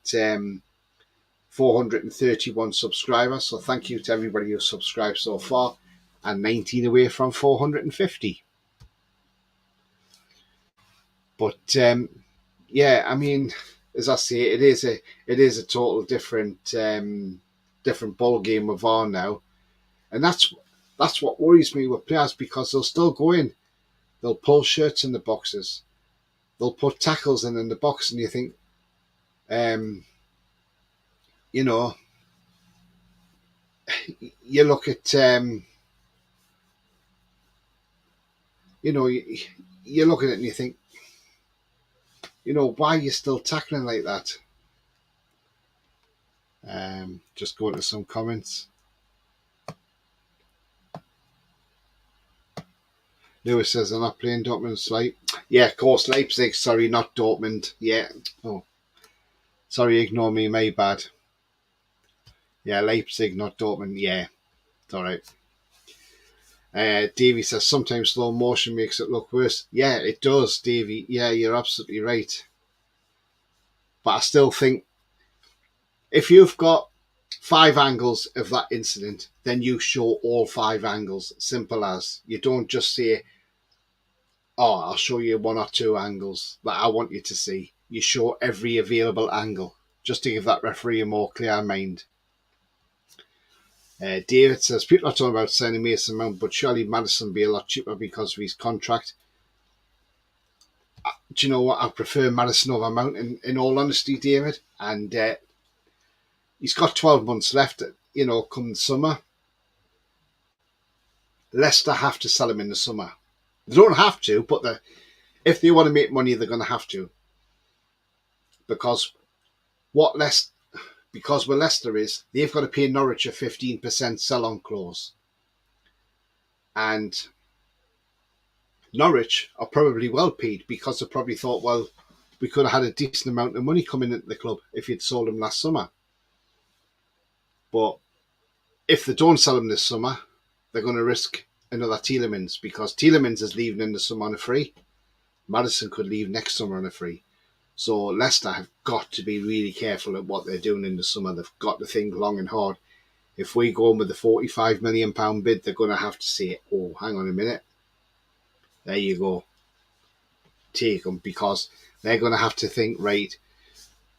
431 subscribers. So thank you to everybody who's subscribed so far, and 19 away from 450. But yeah, I mean, as I say, it is a total different ball game with VAR now, and that's what worries me with players, because they'll still go in, they'll pull shirts in the boxes, they'll put tackles in the box, and you think, you know, you look at, you know, you look at it and you think, you know, why are you still tackling like that? Just going to some comments. Lewis says, I'm not playing Dortmund. Yeah, of course, Leipzig. Sorry, not Dortmund. Yeah. Oh, sorry, ignore me. My bad. Yeah, Leipzig, not Dortmund. Yeah, it's all right. Davey says, sometimes slow motion makes it look worse. Yeah, it does, Davey. Yeah, you're absolutely right. But I still think if you've got 5 angles of that incident, then you show all 5 angles. Simple as. You don't just say, oh, I'll show you 1 or 2 angles that I want you to see. You show every available angle, just to give that referee a more clear mind. David says, people are talking about signing Mason Mount, but surely Maddison will be a lot cheaper because of his contract. Do you know what? I prefer Maddison over Mount, in all honesty, David. And he's got 12 months left, you know, come summer. Leicester have to sell him in the summer. They don't have to, but if they want to make money, they're going to have to. Because what Leicester is, they've got to pay Norwich a 15% sell-on clause. And Norwich are probably well paid, because they probably thought, well, we could have had a decent amount of money coming into the club if you'd sold him last summer. But if they don't sell him this summer, they're going to risk another Tielemans, because Tielemans is leaving in the summer on a free. Maddison could leave next summer on a free. So Leicester have got to be really careful at what they're doing in the summer. They've got to think long and hard. If we go in with the £45 million bid, they're going to have to say, oh, hang on a minute. There you go. Take them, because they're going to have to think, right,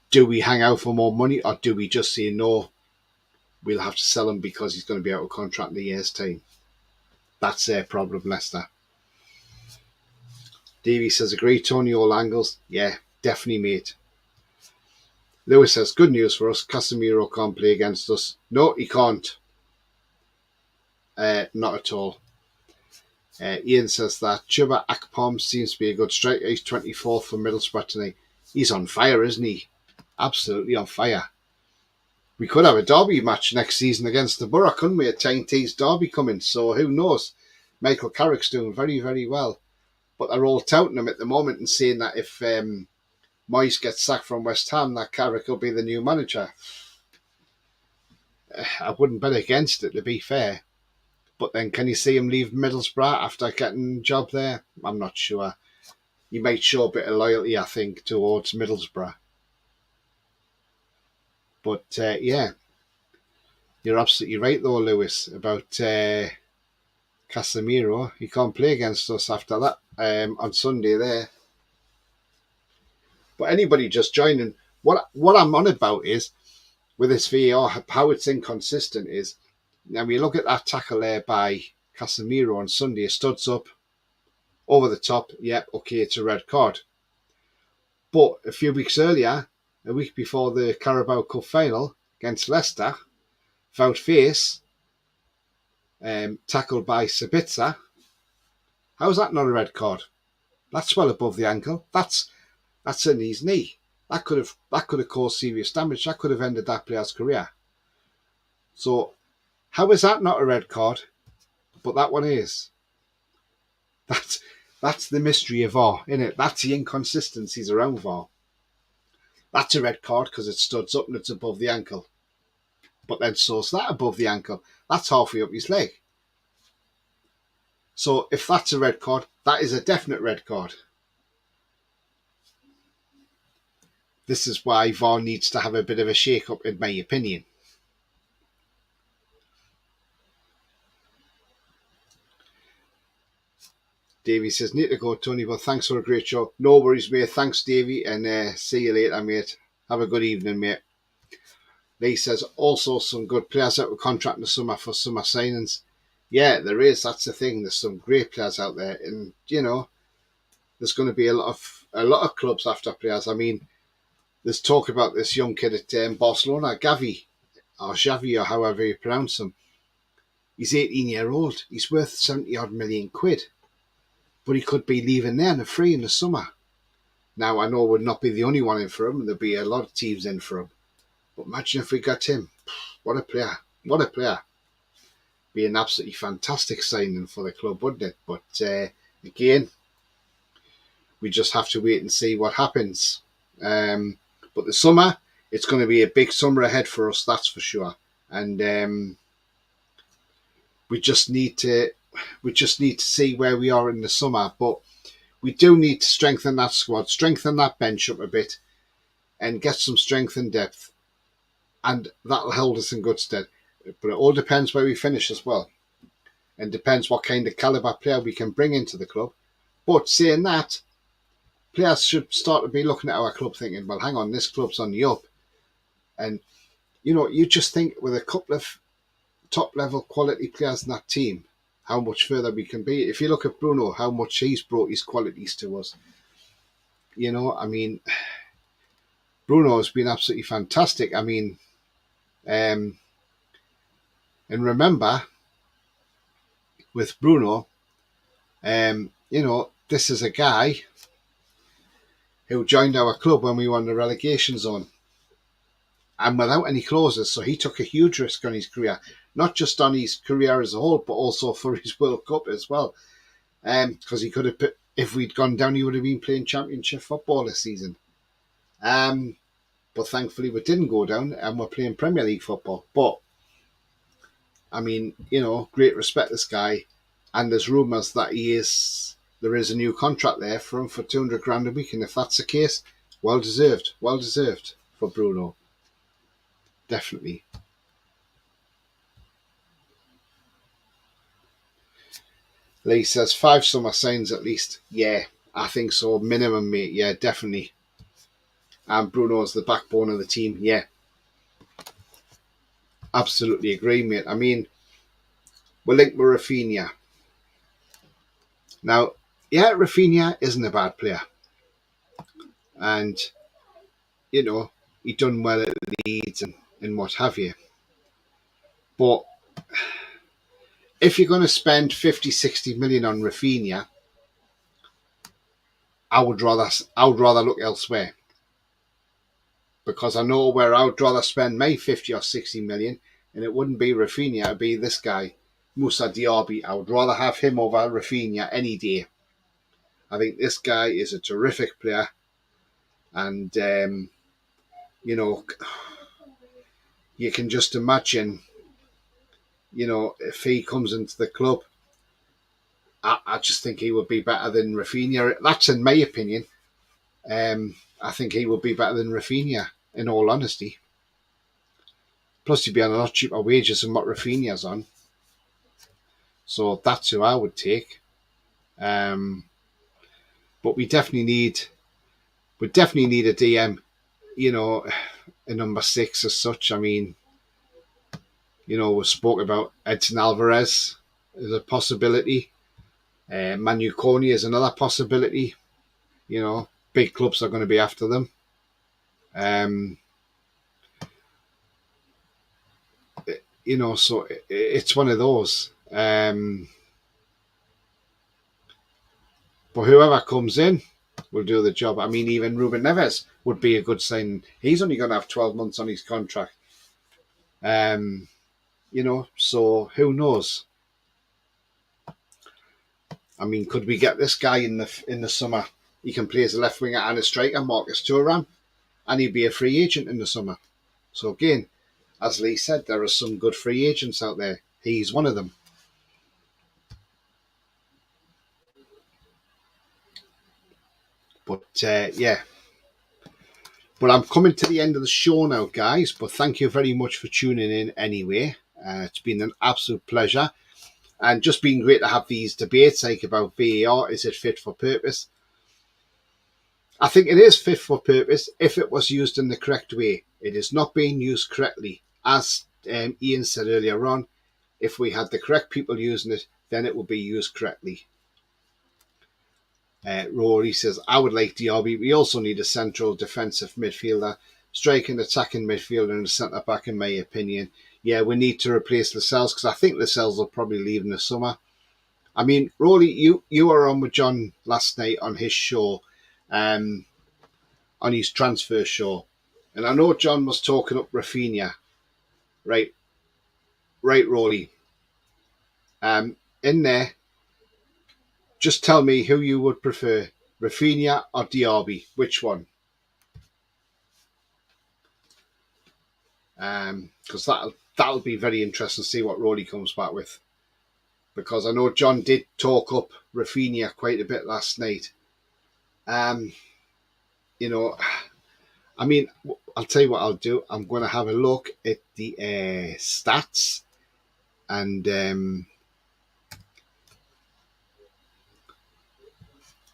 do we hang out for more money, or do we just say, no, we'll have to sell him because he's going to be out of contract in a year's time? That's their problem, Leicester. Davey says, agree, Tony, all angles. Yeah, definitely, mate. Lewis says, good news for us. Casemiro can't play against us. No, he can't. Not at all. Ian says that Chuba Akpom seems to be a good striker. He's 24th for Middlesbrough tonight. He's on fire, isn't he? Absolutely on fire. We could have a derby match next season against the Borough, couldn't we? A Tyne-Tees derby coming. So who knows? Michael Carrick's doing very, very well. But they're all touting him at the moment and saying that if Moyes gets sacked from West Ham, that Carrick will be the new manager. I wouldn't bet against it, to be fair. But then can you see him leave Middlesbrough after getting a job there? I'm not sure. He might show a bit of loyalty, I think, towards Middlesbrough. But yeah, you're absolutely right though, Lewis, about Casemiro. He can't play against us after that on Sunday there. But anybody just joining, what I'm on about is, with this VAR, how it's inconsistent is, now we look at that tackle there by Casemiro on Sunday, studs up, over the top, yep, okay, it's a red card. But a few weeks earlier, a week before the Carabao Cup final against Leicester, foul face, tackled by Sabitzer. How is that not a red card? That's well above the ankle. That's in his knee. That could have caused serious damage. That could have ended that player's career. So how is that not a red card? But that one is. That's the mystery of VAR, isn't it? That's the inconsistencies around VAR. That's a red card because it studs up and it's above the ankle. But then so's that above the ankle. That's halfway up his leg. So if that's a red card, that is a definite red card. this is why VAR needs to have a bit of a shake-up, in my opinion. Davey says, need to go, Tony, but thanks for a great show. No worries, mate. Thanks, Davey, and see you later, mate. Have a good evening, mate. Lee says, also some good players out with contract in the summer for summer signings. Yeah, there is. That's the thing. There's some great players out there, and there's going to be a lot of clubs after players. I mean, there's talk about this young kid at Barcelona, Gavi, or Xavi, or however you pronounce him. He's 18 years old. He's worth 70 odd million quid. But he could be leaving there and free in the summer. Now, I know we'd not be the only one in for him, and there'd be a lot of teams in for him. But imagine if we got him. What a player. What a player. Be an absolutely fantastic signing for the club, wouldn't it? But again, we just have to wait and see what happens. But the summer, it's going to be a big summer ahead for us, that's for sure. And we just need to see where we are in the summer. But we do need to strengthen that squad, strengthen that bench up a bit, and get some strength and depth. And that'll hold us in good stead. But it all depends where we finish as well. And depends what kind of calibre player we can bring into the club. But saying that, players should start to be looking at our club thinking, well, hang on, this club's on the up. And, you just think with a couple of top-level quality players in that team, how much further we can be. If you look at Bruno, how much he's brought his qualities to us. I mean, Bruno has been absolutely fantastic. I mean, and remember, with Bruno, this is a guy who joined our club when we won the relegation zone. And without any clauses, so he took a huge risk on his career. Not just on his career as a whole, but also for his World Cup as well. Because he could have, if we'd gone down, he would have been playing Championship football this season. But thankfully we didn't go down and we're playing Premier League football. But, I mean, great respect this guy. And there's rumours that there is a new contract there for him for 200 grand a week. And if that's the case, well deserved for Bruno. Definitely. Lee says 5 summer signs at least. Yeah, I think so. Minimum, mate. Yeah, definitely. And Bruno's the backbone of the team. Yeah. Absolutely agree, mate. I mean, we're linked with Rafinha. Now, yeah, Rafinha isn't a bad player. And, he done well at Leeds and what have you. But if you're going to spend 50, 60 million on Rafinha, I would rather look elsewhere. Because I know where I would rather spend my 50 or 60 million, and it wouldn't be Rafinha, it'd be this guy, Moussa Diaby. I would rather have him over Rafinha any day. I think this guy is a terrific player. And, you can just imagine, if he comes into the club, I just think he would be better than Rafinha. That's in my opinion. I think he would be better than Rafinha, in all honesty. Plus, he'd be on a lot cheaper wages than what Rafinha's on. So that's who I would take. But we definitely need a DM, a number 6 as such. I mean, we spoke about Edson Alvarez as a possibility. Manu Kone is another possibility. Big clubs are going to be after them. So it's one of those. But whoever comes in will do the job. I mean, even Ruben Neves would be a good sign. He's only going to have 12 months on his contract. So who knows? I mean, could we get this guy in the summer? He can play as a left winger and a striker, Marcus Thuram, and he'd be a free agent in the summer. So again, as Lee said, there are some good free agents out there. He's one of them. But But I'm coming to the end of the show now, guys. But thank you very much for tuning in anyway. It's been an absolute pleasure. And just been great to have these debates like about VAR. Is it fit for purpose? I think it is fit for purpose if it was used in the correct way. It is not being used correctly. As Ian said earlier on, if we had the correct people using it, then it would be used correctly. Rory says, I would like Diaby. We also need a central defensive midfielder, striking, attacking midfielder and a centre-back, in my opinion. Yeah, we need to replace Lascelles because I think Lascelles will probably leave in the summer. I mean, Rory, you were on with John last night on his show, on his transfer show. And I know John was talking up Rafinha. Right, Rory. In there, just tell me who you would prefer, Rafinha or Diaby. Which one? Because that'll be very interesting to see what Rory comes back with. Because I know John did talk up Rafinha quite a bit last night. You know, I mean, I'll tell you what I'll do. I'm going to have a look at the stats and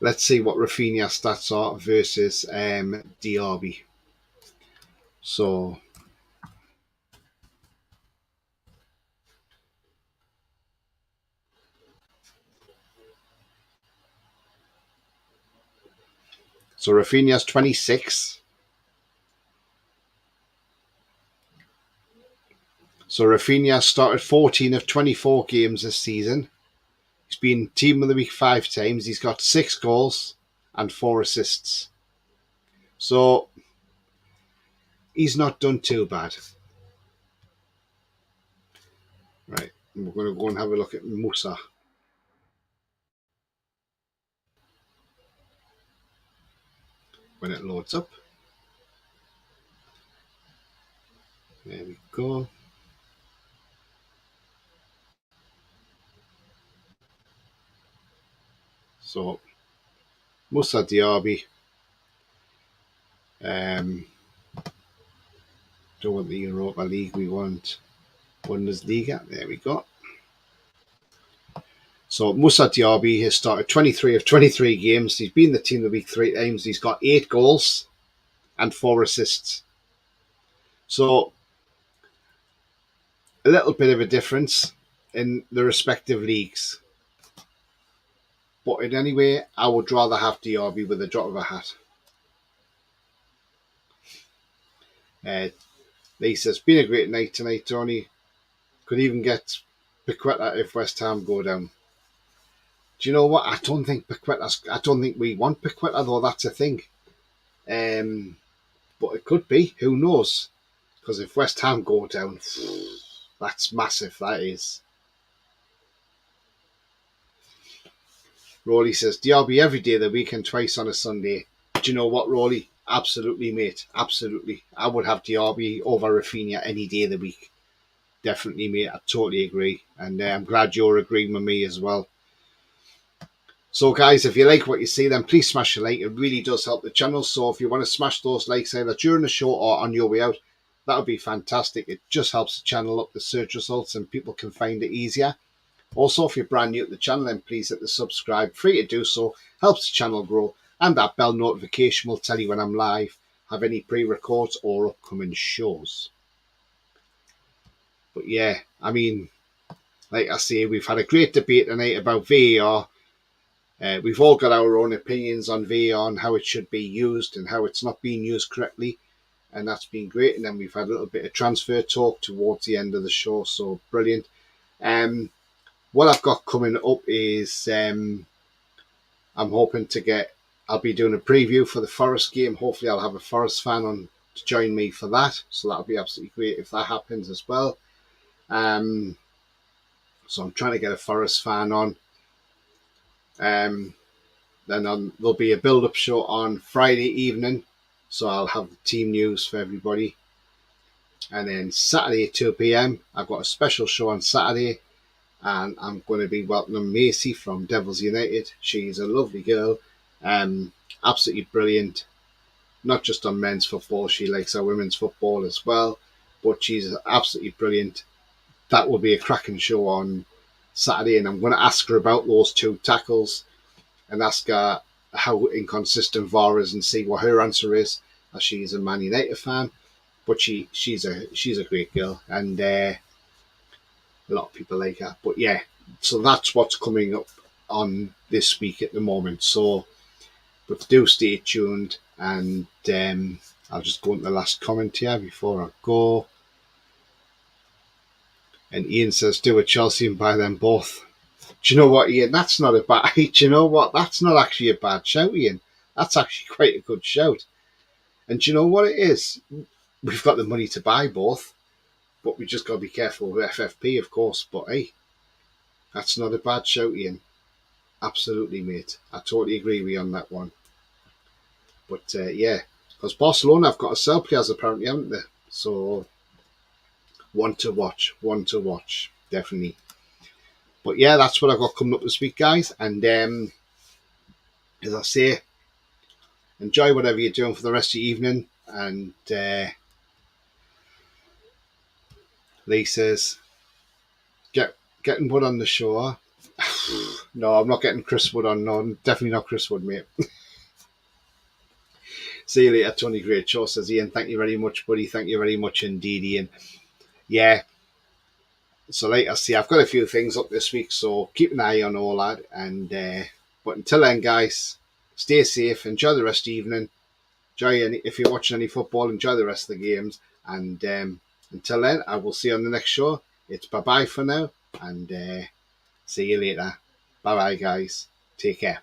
let's see what Rafinha stats are versus Diaby. So Rafinha's 26. So Rafinha started 14 of 24 games this season. He's been Team of the Week 5 times. He's got 6 goals and 4 assists. So he's not done too bad. Right, we're going to go and have a look at Musa. When it loads up. There we go. So, Musa Diaby. Don't want the Europa League, we want Bundesliga. There we go. So, Musa Diaby has started 23 of 23 games. He's been the Team of the Week 3 times. He's got 8 goals and 4 assists. So, a little bit of a difference in the respective leagues. But in any way, I would rather have Diaby with a drop of a hat. Lee says, been a great night tonight, Tony. Could even get Paqueta if West Ham go down. Do you know what? I don't think we want Paqueta, though. That's a thing. But it could be. Who knows? Because if West Ham go down, that's massive. That is. Rolly says, Diaby every day of the week and twice on a Sunday. Do you know what, Rolly? Absolutely, mate. Absolutely. I would have Diaby over Rafinha any day of the week. Definitely, mate. I totally agree. And I'm glad you're agreeing with me as well. So, guys, if you like what you see, then please smash a like. It really does help the channel. So if you want to smash those likes either during the show or on your way out, that would be fantastic. It just helps the channel up the search results and people can find it easier. Also, if you're brand new to the channel, then please hit the subscribe. Free to do so. Helps the channel grow. And that bell notification will tell you when I'm live, have any pre-records or upcoming shows. But yeah, I mean, like I say, we've had a great debate tonight about VAR. We've all got our own opinions on VAR and how it should be used and how it's not being used correctly. And that's been great. And then we've had a little bit of transfer talk towards the end of the show. So brilliant. What I've got coming up is I'm hoping I'll be doing a preview for the Forest game. Hopefully I'll have a Forest fan on to join me for that. So that'll be absolutely great if that happens as well. So I'm trying to get a Forest fan on. Then there'll be a build-up show on Friday evening. So I'll have the team news for everybody. And then Saturday at 2 p.m, I've got a special show on Saturday. And I'm going to be welcoming Macy from Devils United. She's a lovely girl. Absolutely brilliant. not just on men's football. She likes our women's football as well. But she's absolutely brilliant. That will be a cracking show on Saturday, and I'm going to ask her about those 2 tackles and ask her how inconsistent VAR is and see what her answer is, as she's a Man United fan. But she's a great girl, and a lot of people like her. But yeah, so that's what's coming up on this week at the moment. So, but do stay tuned, and I'll just go into the last comment here before I go. And Ian says, do a Chelsea and buy them both. Do you know what, Ian? That's not a bad. Do you know what? That's not actually a bad shout, Ian. That's actually quite a good shout. And do you know what it is? We've got the money to buy both, but we just got to be careful with FFP, of course. But hey, that's not a bad shout, Ian. Absolutely, mate. I totally agree with you on that one. But yeah, because Barcelona have got to sell players apparently, haven't they? So one to watch, definitely. But yeah, that's what I've got coming up this week, guys. And as I say, enjoy whatever you're doing for the rest of the evening. And Lee says, getting Wood on the show. No, I'm not getting Chris Wood on. No, definitely not Chris Wood, mate. See you later, Tony Great Show, says Ian. Thank you very much, buddy. Thank you very much indeed, Ian. Yeah. So like I say, I've got a few things up this week, so keep an eye on all that. And but until then, guys, stay safe. Enjoy the rest of the evening. If you're watching any football, enjoy the rest of the games. And until then, I will see you on the next show. It's bye-bye for now, and see you later. Bye-bye, guys. Take care.